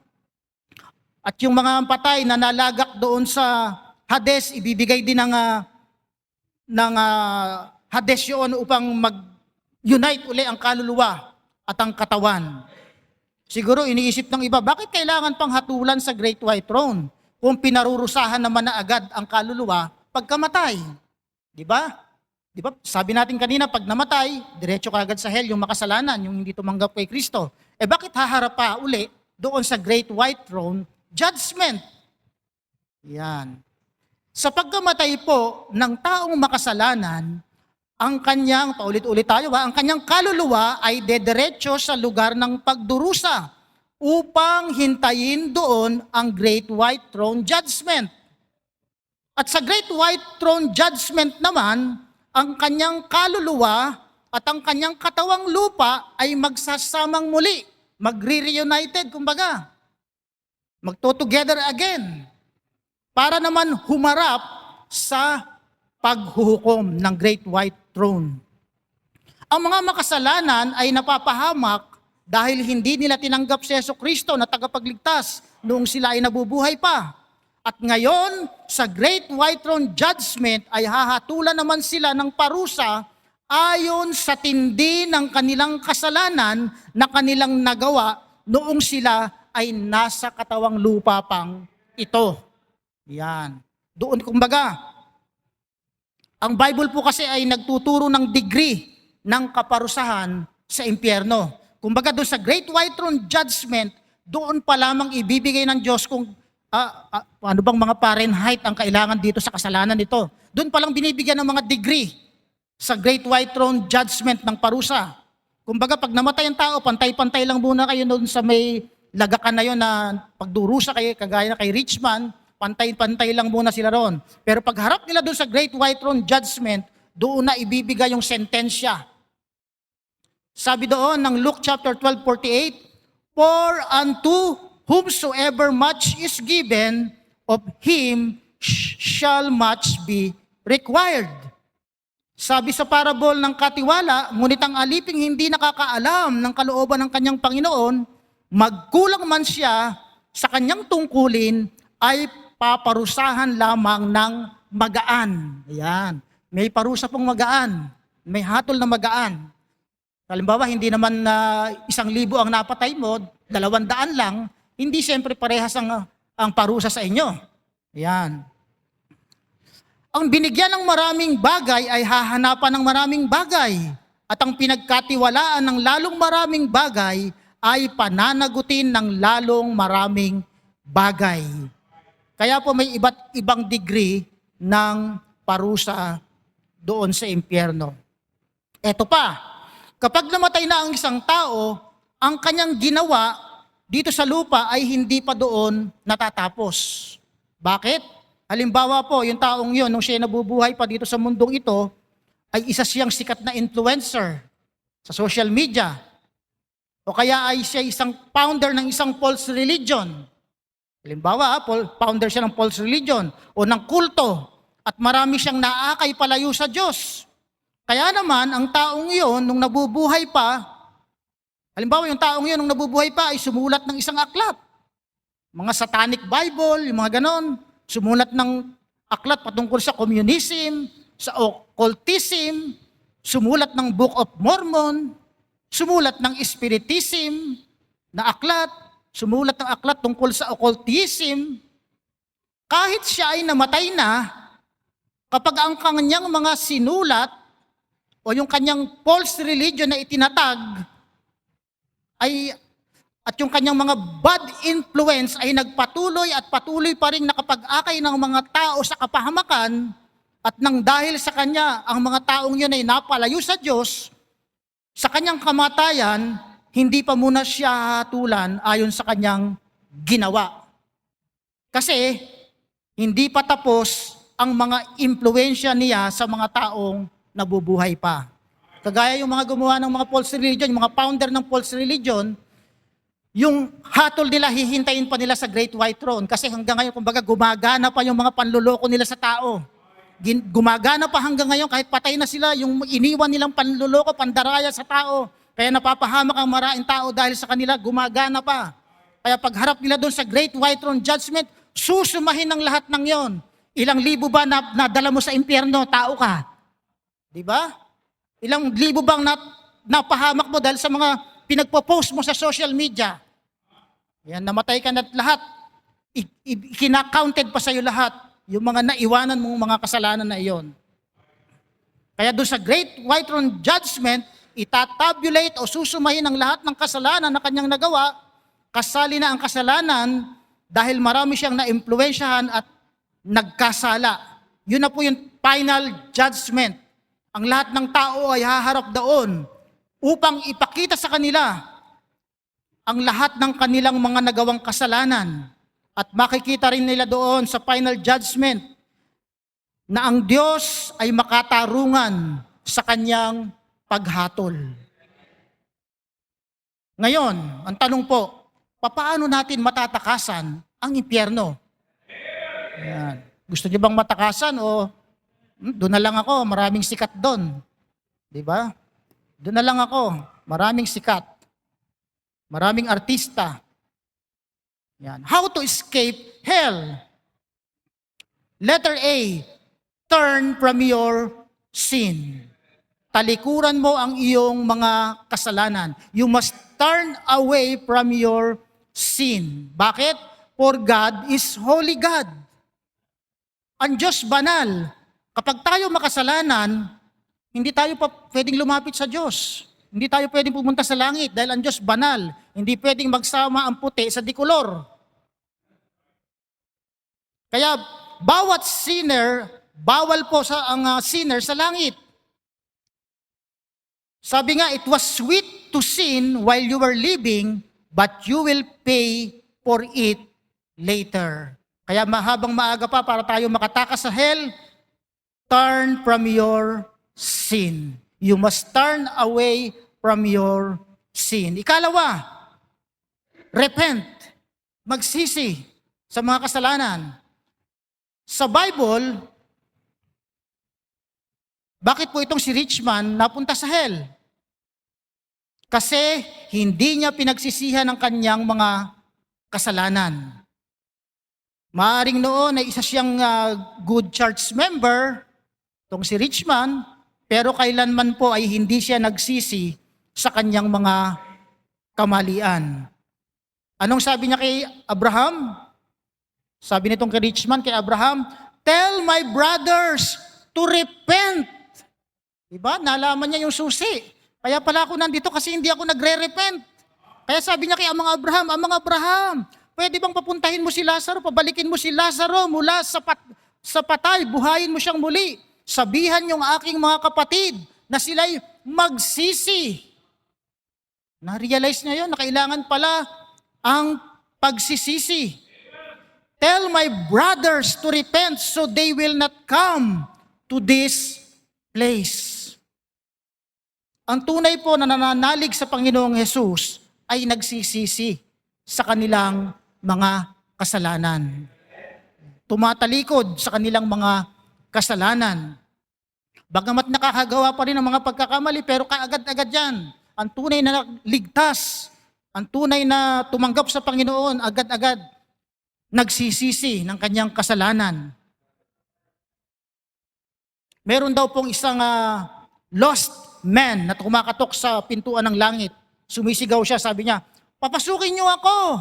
At yung mga patay na nalagak doon sa Hades, ibibigay din ng Hades yun upang mag-unite uli ang kaluluwa at ang katawan. Siguro iniisip ng iba, bakit kailangan pang hatulan sa Great White Throne kung pinarurusahan naman na agad ang kaluluwa pagkamatay? Di ba? Di ba? Sabi natin kanina, pag namatay, diretso kaagad sa hell yung makasalanan, yung hindi tumanggap kay Kristo. Bakit haharap pa uli doon sa Great White Throne judgment? Yan. Sa pagkamatay po ng taong makasalanan, ang kanyang, paulit-ulit tayo ang kanyang kaluluwa ay dediretso sa lugar ng pagdurusa upang hintayin doon ang Great White Throne Judgment. At sa Great White Throne Judgment naman, ang kanyang kaluluwa at ang kanyang katawang lupa ay magsasamang muli, magre-reunited, kumbaga. Magto-together again para naman humarap sa paghuhukom ng Great White Throne. Ang mga makasalanan ay napapahamak dahil hindi nila tinanggap si Jesucristo na tagapagligtas noong sila ay nabubuhay pa. At ngayon, sa Great White Throne Judgment ay hahatulan naman sila ng parusa ayon sa tindi ng kanilang kasalanan na kanilang nagawa noong sila ay nasa katawang lupa pang ito. Yan. Doon, kumbaga, ang Bible po kasi ay nagtuturo ng degree ng kaparusahan sa impyerno. Kumbaga doon sa Great White Throne Judgment, doon pa lamang ibibigay ng Diyos kung ano bang mga Fahrenheit ang kailangan dito sa kasalanan nito. Doon pa lang binibigyan ng mga degree sa Great White Throne Judgment ng parusa. Kumbaga pag namatay ang tao, pantay-pantay lang muna kayo doon sa may lagakan na yun na pagdurusa kayo, kagaya na kay Richmond, pantay-pantay lang muna sila roon. Pero pag harap nila doon sa Great White Throne Judgment, doon na ibibigay yung sentensya. Sabi doon ng Luke chapter 12:48, "For unto whomsoever much is given, of him shall much be required." Sabi sa parable ng katiwala, ngunit ang aliping hindi nakakaalam ng kalooban ng kanyang Panginoon, magkulang man siya sa kanyang tungkulin, ay paparusahan lamang ng magaan. Ayan. May parusa pong magaan. May hatol na magaan. Halimbawa, hindi naman 1,000 ang napatay mo, 200 lang, hindi siyempre parehas ang parusa sa inyo. Ayan. Ang binigyan ng maraming bagay ay hahanapan ng maraming bagay. At ang pinagkatiwalaan ng lalong maraming bagay ay pananagutin ng lalong maraming bagay. Kaya po may iba't ibang degree ng parusa doon sa impyerno. Eto pa, kapag namatay na ang isang tao, ang kanyang ginawa dito sa lupa ay hindi pa doon natatapos. Bakit? Halimbawa po, yung taong yun, nung siya nabubuhay pa dito sa mundong ito, ay isa siyang sikat na influencer sa social media. O kaya ay siya isang founder ng isang false religion. Halimbawa, founder siya ng false religion o ng kulto at marami siyang naakay palayo sa Diyos. Kaya naman, ang taong yun, nung nabubuhay pa, halimbawa yung taong yun, nung nabubuhay pa, ay sumulat ng isang aklat. Mga satanic Bible, yung mga ganon. Sumulat ng aklat patungkol sa communism, sa occultism, sumulat ng Book of Mormon, sumulat ng Spiritism na aklat, sumulat ng aklat tungkol sa occultism. Kahit siya ay namatay na, kapag ang kanyang mga sinulat o yung kanyang false religion na itinatag at yung kanyang mga bad influence ay nagpatuloy at patuloy pa rin nakapag-akay ng mga tao sa kapahamakan, at nang dahil sa kanya, ang mga taong yun ay napalayo sa Diyos, sa kanyang kamatayan, hindi pa muna siya hatulan ayon sa kanyang ginawa. Kasi, hindi pa tapos ang mga impluensya niya sa mga taong nabubuhay pa. Kagaya yung mga gumawa ng mga false religion, yung mga founder ng false religion, yung hatol nila, hihintayin pa nila sa Great White Throne. Kasi hanggang ngayon, kumbaga, gumagana pa yung mga panluloko nila sa tao. Gumagana pa hanggang ngayon, kahit patay na sila, yung iniwan nilang panluloko, pandaraya sa tao. Kaya napapahamak ang maraming tao dahil sa kanila, gumagana pa. Kaya pagharap nila doon sa Great White Throne Judgment, susumahin ang lahat ng yon. Ilang libo ba na nadala mo sa impyerno, tao ka? Di ba? Ilang libo bang napahamak mo dahil sa mga pinagpo-post mo sa social media? Yan, namatay ka na lahat. Kina-counted pa sa'yo lahat yung mga naiwanan mong mga kasalanan na iyon. Kaya doon sa Great White Throne Judgment, itatabulate o susumahin ang lahat ng kasalanan na kanyang nagawa, kasali na ang kasalanan dahil marami siyang na-impluensyahan at nagkasala. Yun na po yung final judgment. Ang lahat ng tao ay haharap doon upang ipakita sa kanila ang lahat ng kanilang mga nagawang kasalanan. At makikita rin nila doon sa final judgment na ang Diyos ay makatarungan sa kanyang paghatol. Ngayon, ang tanong po, paano natin matatakasan ang impyerno? Ayan. Gusto niyo bang matakasan o doon na lang ako, maraming sikat doon? Di ba? Doon na lang ako, maraming sikat. Maraming artista. Yan. How to escape hell? Letter A, turn from your sin. Talikuran mo ang iyong mga kasalanan. You must turn away from your sin. Bakit? For God is holy God. Ang Diyos banal. Kapag tayo makasalanan, hindi tayo pa pwedeng lumapit sa Diyos. Hindi tayo pwedeng pumunta sa langit dahil ang Diyos banal. Hindi pwedeng magsama ang puti sa dikolor. Kaya bawat sinner, bawal po ang sinner sa langit. Sabi nga, it was sweet to sin while you were living, but you will pay for it later. Kaya mahabang maaga pa para tayo makatakas sa hell, turn from your sin. You must turn away from your sin. Ikalawa, repent. Magsisi sa mga kasalanan. Sa Bible, bakit po itong si rich man napunta sa hell? Kasi hindi niya pinagsisihan ang kanyang mga kasalanan. Maaring noon ay isa siyang good church member, itong si rich man, pero kailanman po ay hindi siya nagsisi sa kanyang mga kamalian. Anong sabi niya kay Abraham? Sabi nitong kay rich man kay Abraham, tell my brothers to repent. Diba? Nalaman niya yung susi. Kaya pala ako nandito kasi hindi ako nagre-repent. Kaya sabi niya kay Amang Abraham, pwede bang papuntahin mo si Lazaro, pabalikin mo si Lazaro mula sa patay, buhayin mo siyang muli. Sabihan yung aking mga kapatid na sila'y magsisi. Na-realize niya yun na kailangan pala ang pagsisisi. Tell my brothers to repent so they will not come to this place. Ang tunay po na nananalig sa Panginoong Hesus ay nagsisisi sa kanilang mga kasalanan. Tumatalikod sa kanilang mga kasalanan. Bagamat nakakagawa pa rin ng mga pagkakamali, pero kaagad-agad yan. Ang tunay na ligtas, ang tunay na tumanggap sa Panginoon, agad-agad nagsisisi ng kanyang kasalanan. Meron daw pong isang lost man na kumakatok sa pintuan ng langit. Sumisigaw siya, sabi niya, papasukin niyo ako.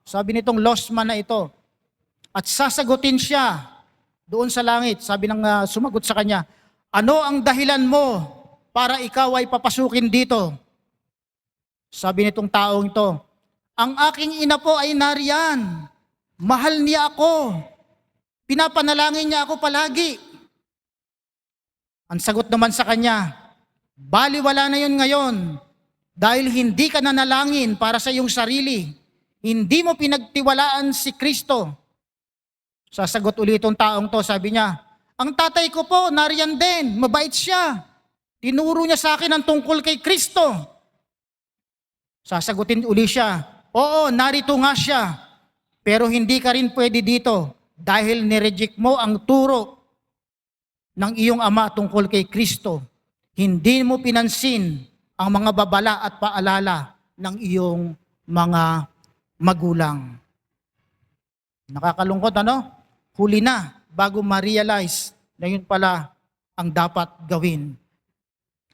Sabi nitong lost man na ito. At sasagutin siya doon sa langit. Sabi ng sumagot sa kanya, ano ang dahilan mo para ikaw ay papasukin dito? Sabi nitong taong ito, ang aking ina po ay nariyan. Mahal niya ako. Pinapanalangin niya ako palagi. Ang sagot naman sa kanya, baliwala na yun ngayon dahil hindi ka nanalangin para sa iyong sarili. Hindi mo pinagtiwalaan si Kristo. Sasagot ulit itong taong to, sabi niya, ang tatay ko po, nariyan din, mabait siya. Tinuro niya sa akin ang tungkol kay Kristo. Sasagutin ulit siya, oo, narito nga siya, pero hindi ka rin pwede dito dahil nireject mo ang turo ng iyong ama tungkol kay Kristo. Hindi mo pinansin ang mga babala at paalala ng iyong mga magulang. Nakakalungkot, ano? Huli na bago ma-realize na yun pala ang dapat gawin.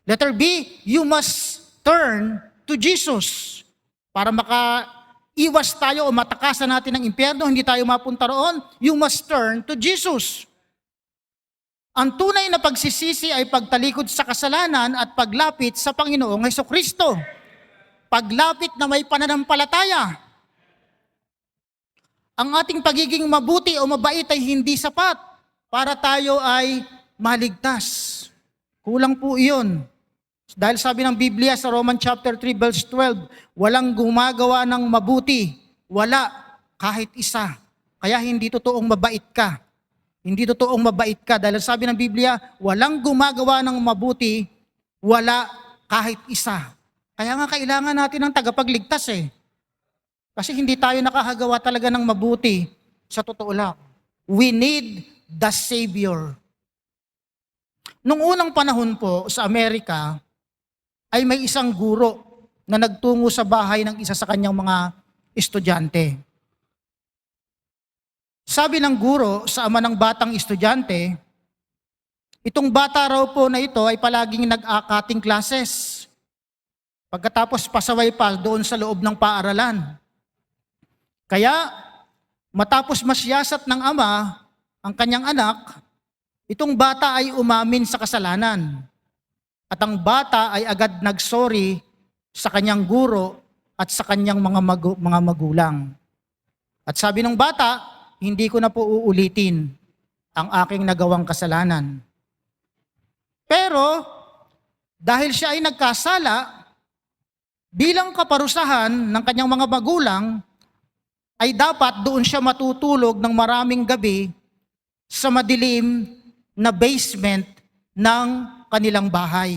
Letter B, you must turn to Jesus. Para makaiwas tayo o matakasan natin ng impyerno, hindi tayo mapunta roon, you must turn to Jesus. Ang tunay na pagsisisi ay pagtalikod sa kasalanan at paglapit sa Panginoong Hesukristo. Paglapit na may pananampalataya. Ang ating pagiging mabuti o mabait ay hindi sapat para tayo ay maligtas. Kulang po iyon. Dahil sabi ng Biblia sa Romans chapter 3 verse 12, walang gumagawa ng mabuti, wala kahit isa. Kaya hindi totoong mabait ka. Hindi totoong mabait ka dahil sabi ng Biblia, walang gumagawa ng mabuti, wala kahit isa. Kaya nga kailangan natin ng tagapagligtas eh. Kasi hindi tayo nakahagawa talaga ng mabuti sa totoo lang. We need the Savior. Nung unang panahon po sa Amerika, ay may isang guro na nagtungo sa bahay ng isa sa kanyang mga estudyante. Sabi ng guro sa ama ng batang estudyante, itong bata raw po na ito ay palaging nag-cutting classes. Pagkatapos pasaway pa doon sa loob ng paaralan. Kaya matapos masyasat ng ama ang kanyang anak, itong bata ay umamin sa kasalanan. At ang bata ay agad nagsorry sa kanyang guro at sa kanyang mga magulang. At sabi ng bata, hindi ko na po uulitin ang aking nagawang kasalanan. Pero dahil siya ay nagkasala, bilang kaparusahan ng kanyang mga magulang, ay dapat doon siya matutulog ng maraming gabi sa madilim na basement ng kanilang bahay.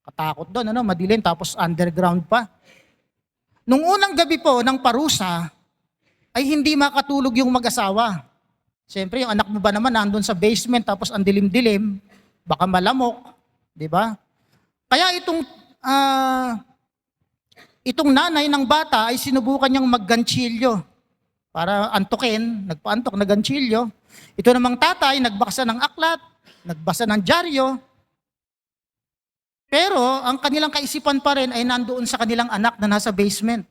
Katakot doon, madilim tapos underground pa. Nung unang gabi po ng parusa, ay hindi makatulog yung mag-asawa. Siyempre, yung anak mo ba naman nandun sa basement tapos ang dilim-dilim, baka malamok, di ba? Kaya itong nanay ng bata ay sinubukan niyang magganchilyo para antukin, nagpaantok na ganchilyo. Ito namang tatay, nagbaksa ng aklat, nagbasa ng dyaryo. Pero ang kanilang kaisipan pa rin ay nandoon sa kanilang anak na nasa basement.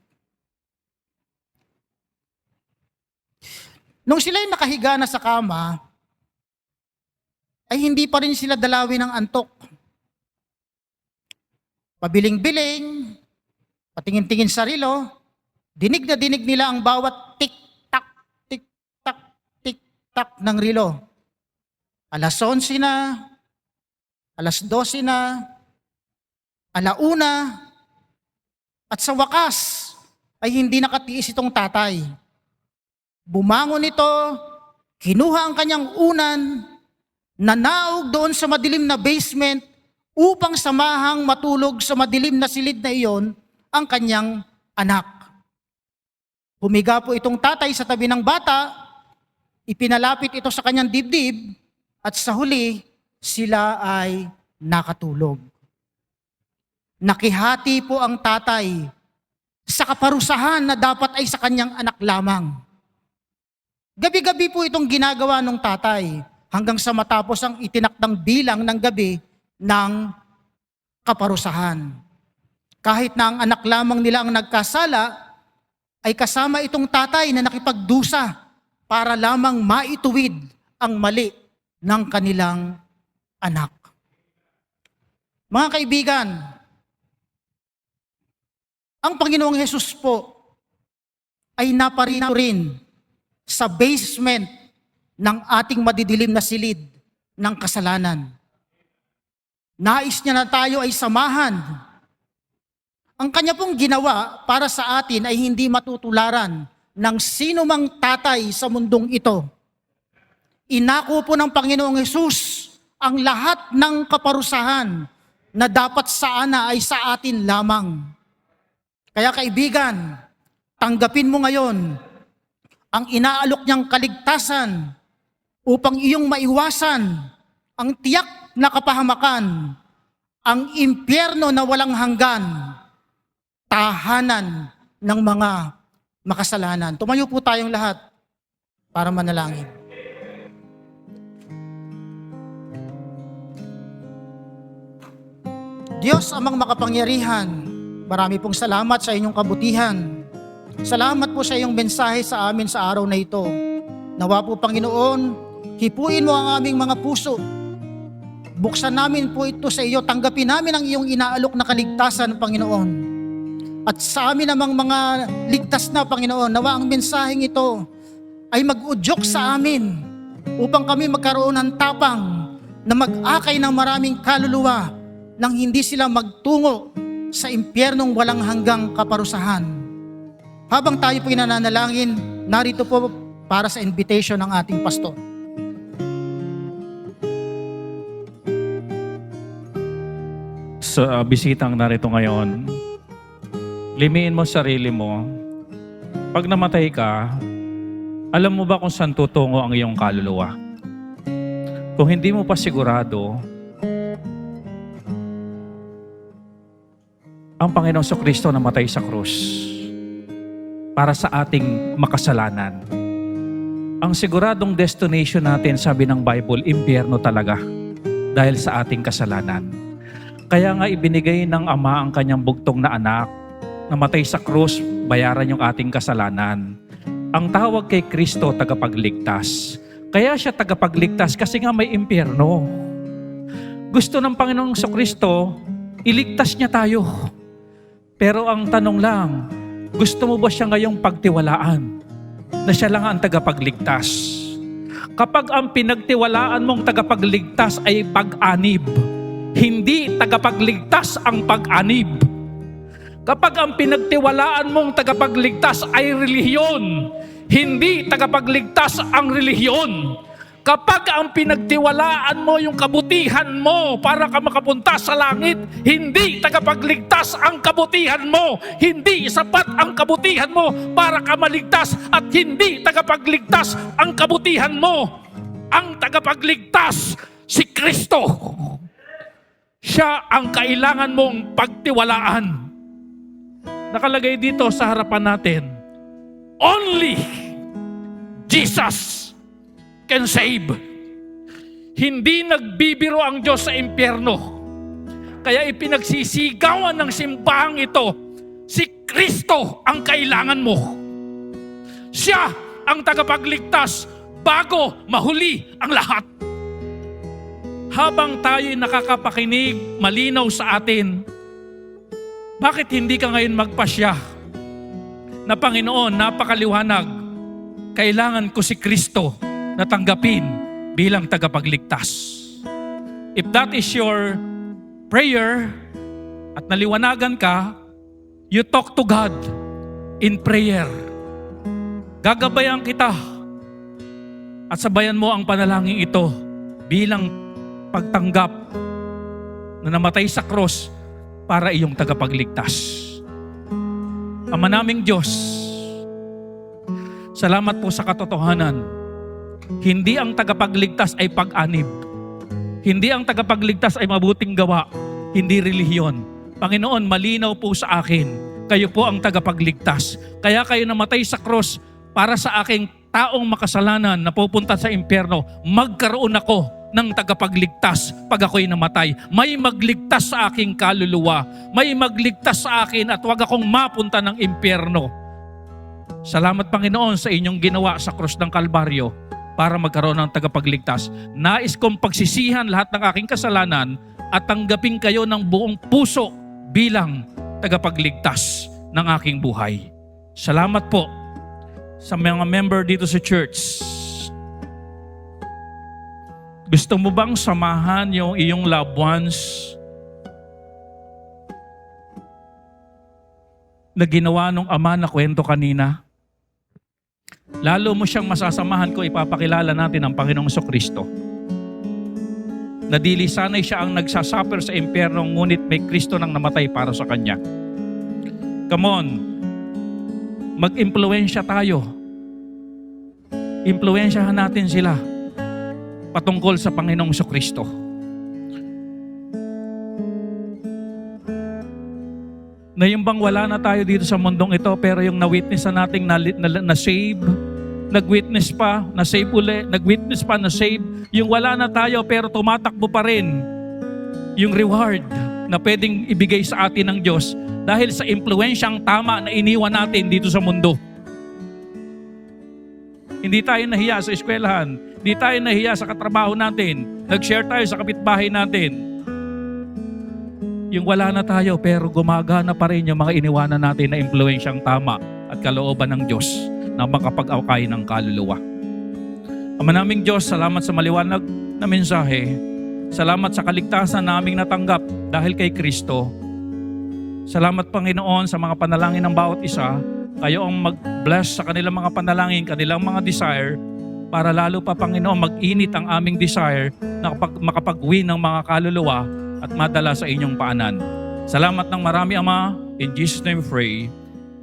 Nung sila'y nakahiga na sa kama, ay hindi pa rin sila dalawin ng antok. Pabiling-biling, patingin-tingin sa relo, dinig na dinig nila ang bawat tik-tak, tik-tak, tik-tak ng relo. Alas 11 na, alas 12 na, alauna, at sa wakas ay hindi nakatiis itong tatay. Bumangon ito, kinuha ang kanyang unan, nanaog doon sa madilim na basement upang samahang matulog sa madilim na silid na iyon ang kanyang anak. Humiga po itong tatay sa tabi ng bata, ipinalapit ito sa kanyang dibdib, at sa huli, sila ay nakatulog. Nakihati po ang tatay sa kaparusahan na dapat ay sa kanyang anak lamang. Gabi-gabi po itong ginagawa ng tatay hanggang sa matapos ang itinakdang bilang ng gabi ng kaparusahan. Kahit na ang anak lamang nila ang nagkasala, ay kasama itong tatay na nakipagdusa para lamang maituwid ang mali ng kanilang anak. Mga kaibigan, ang Panginoong Hesus po ay naparito rin sa basement ng ating madidilim na silid ng kasalanan. Nais niya na tayo ay samahan. Ang kanya pong ginawa para sa atin ay hindi matutularan ng sino mang tatay sa mundong ito. Inako po ng Panginoong Hesus ang lahat ng kaparusahan na dapat sana ay sa atin lamang. Kaya kaibigan, tanggapin mo ngayon ang inaalok niyang kaligtasan upang iyong maiwasan ang tiyak na kapahamakan, ang impyerno na walang hanggan, tahanan ng mga makasalanan. Tumayo po tayong lahat para manalangin. Diyos amang makapangyarihan, marami pong salamat sa inyong kabutihan. Salamat po sa iyong mensahe sa amin sa araw na ito. Nawa po Panginoon, hipuin mo ang aming mga puso. Buksan namin po ito sa iyo, tanggapin namin ang iyong inaalok na kaligtasan, Panginoon. At sa amin namang mga ligtas na, Panginoon, nawa ang mensaheng ito ay mag-udyok sa amin upang kami magkaroon ng tapang na mag-akay ng maraming kaluluwa nang hindi sila magtungo sa impyernong walang hanggang kaparusahan. Habang tayo po nananalangin, narito po para sa invitation ng ating pastor. Sa bisitang narito ngayon, limiin mo sarili mo. Pag namatay ka, alam mo ba kung saan tutungo ang iyong kaluluwa? Kung hindi mo pa sigurado, ang Panginoong Kristo namatay sa krus para sa ating makasalanan. Ang siguradong destination natin, sabi ng Bible, impyerno talaga dahil sa ating kasalanan. Kaya nga ibinigay ng Ama ang kanyang bugtong na anak namatay sa krus, bayaran yung ating kasalanan. Ang tawag kay Kristo, tagapagligtas. Kaya siya tagapagligtas kasi nga may impyerno. Gusto ng Panginoong Kristo, iligtas niya tayo. Pero ang tanong lang, gusto mo ba siya ngayong pagtiwalaan na siya lang ang tagapagligtas? Kapag ang pinagtiwalaan mong tagapagligtas ay pag-anib, hindi tagapagligtas ang pag-anib. Kapag ang pinagtiwalaan mong tagapagligtas ay relihiyon, hindi tagapagligtas ang relihiyon. Kapag ang pinagtiwalaan mo yung kabutihan mo para ka makapunta sa langit, hindi tagapagligtas ang kabutihan mo. Hindi sapat ang kabutihan mo para ka maligtas at hindi tagapagligtas ang kabutihan mo. Ang tagapagligtas, si Kristo. Siya ang kailangan mong pagtiwalaan. Nakalagay dito sa harapan natin, only Jesus can save. Hindi nagbibiro ang Diyos sa impyerno. Kaya ipinagsisigawan ng simbahang ito, si Kristo ang kailangan mo. Siya ang tagapagligtas bago mahuli ang lahat. Habang tayo'y nakakapakinig, malinaw sa atin, bakit hindi ka ngayon magpasya na Panginoon, napakaliwanag, kailangan ko si Kristo na tanggapin bilang tagapagligtas. If that is your prayer at naliwanagan ka, you talk to God in prayer. Gagabayan kita at sabayan mo ang panalangin ito bilang pagtanggap na namatay sa krus para iyong tagapagligtas. Ama naming Diyos, salamat po sa katotohanan. Hindi ang tagapagligtas ay pag-anib. Hindi ang tagapagligtas ay mabuting gawa. Hindi relihiyon. Panginoon, malinaw po sa akin. Kayo po ang tagapagligtas. Kaya kayo namatay sa krus para sa aking taong makasalanan na pupunta sa impyerno. Magkaroon ako ng tagapagligtas pag ako'y namatay. May magligtas sa aking kaluluwa. May magligtas sa akin at huwag akong mapunta ng impyerno. Salamat Panginoon sa inyong ginawa sa krus ng Kalbaryo para magkaroon ng tagapagligtas. Nais kong pagsisihan lahat ng aking kasalanan at tanggapin kayo ng buong puso bilang tagapagligtas ng aking buhay. Salamat po sa mga member dito sa church. Gusto mo bang samahan yung iyong loved ones na ginawa nung ama na kwento kanina? Lalo mo siyang masasamahan ko, ipapakilala natin ang Panginoong Kristo. Nadili sanay siya ang nagsasuffer sa impyerno, ngunit may Kristo nang namatay para sa kanya. Come on, mag-impluwensya tayo. Impluwensyahan natin sila patungkol sa Panginoong Kristo. Na yung bang wala na tayo dito sa mundong ito, pero yung na-witness na nating na-save, nag-witness pa, na-save uli, nag-witness pa, na-save, yung wala na tayo pero tumatakbo pa rin yung reward na pwedeng ibigay sa atin ng Diyos dahil sa impluwensyang tama na iniwan natin dito sa mundo. Hindi tayo nahiya sa eskwelahan, hindi tayo nahiya sa katrabaho natin, nag-share tayo sa kapitbahay natin. Yung wala na tayo pero gumagana pa rin yung mga iniwanan natin na impluwensyang tama at kalooban ng Diyos na makapag-awkay ng kaluluwa. Ama naming Diyos, salamat sa maliwanag na mensahe. Salamat sa kaligtasan naming natanggap dahil kay Kristo. Salamat Panginoon sa mga panalangin ng bawat isa. Kayo ang mag-bless sa kanilang mga panalangin, kanilang mga desire, para lalo pa Panginoon mag-init ang aming desire na makapag-win ng mga kaluluwa at madala sa inyong paanan. Salamat ng marami, Ama. In Jesus' name we pray.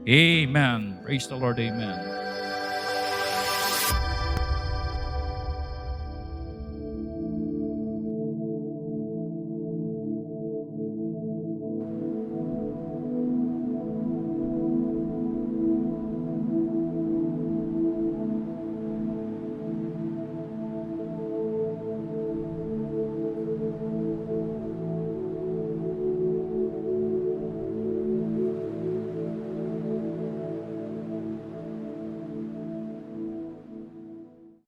Amen. Praise the Lord. Amen.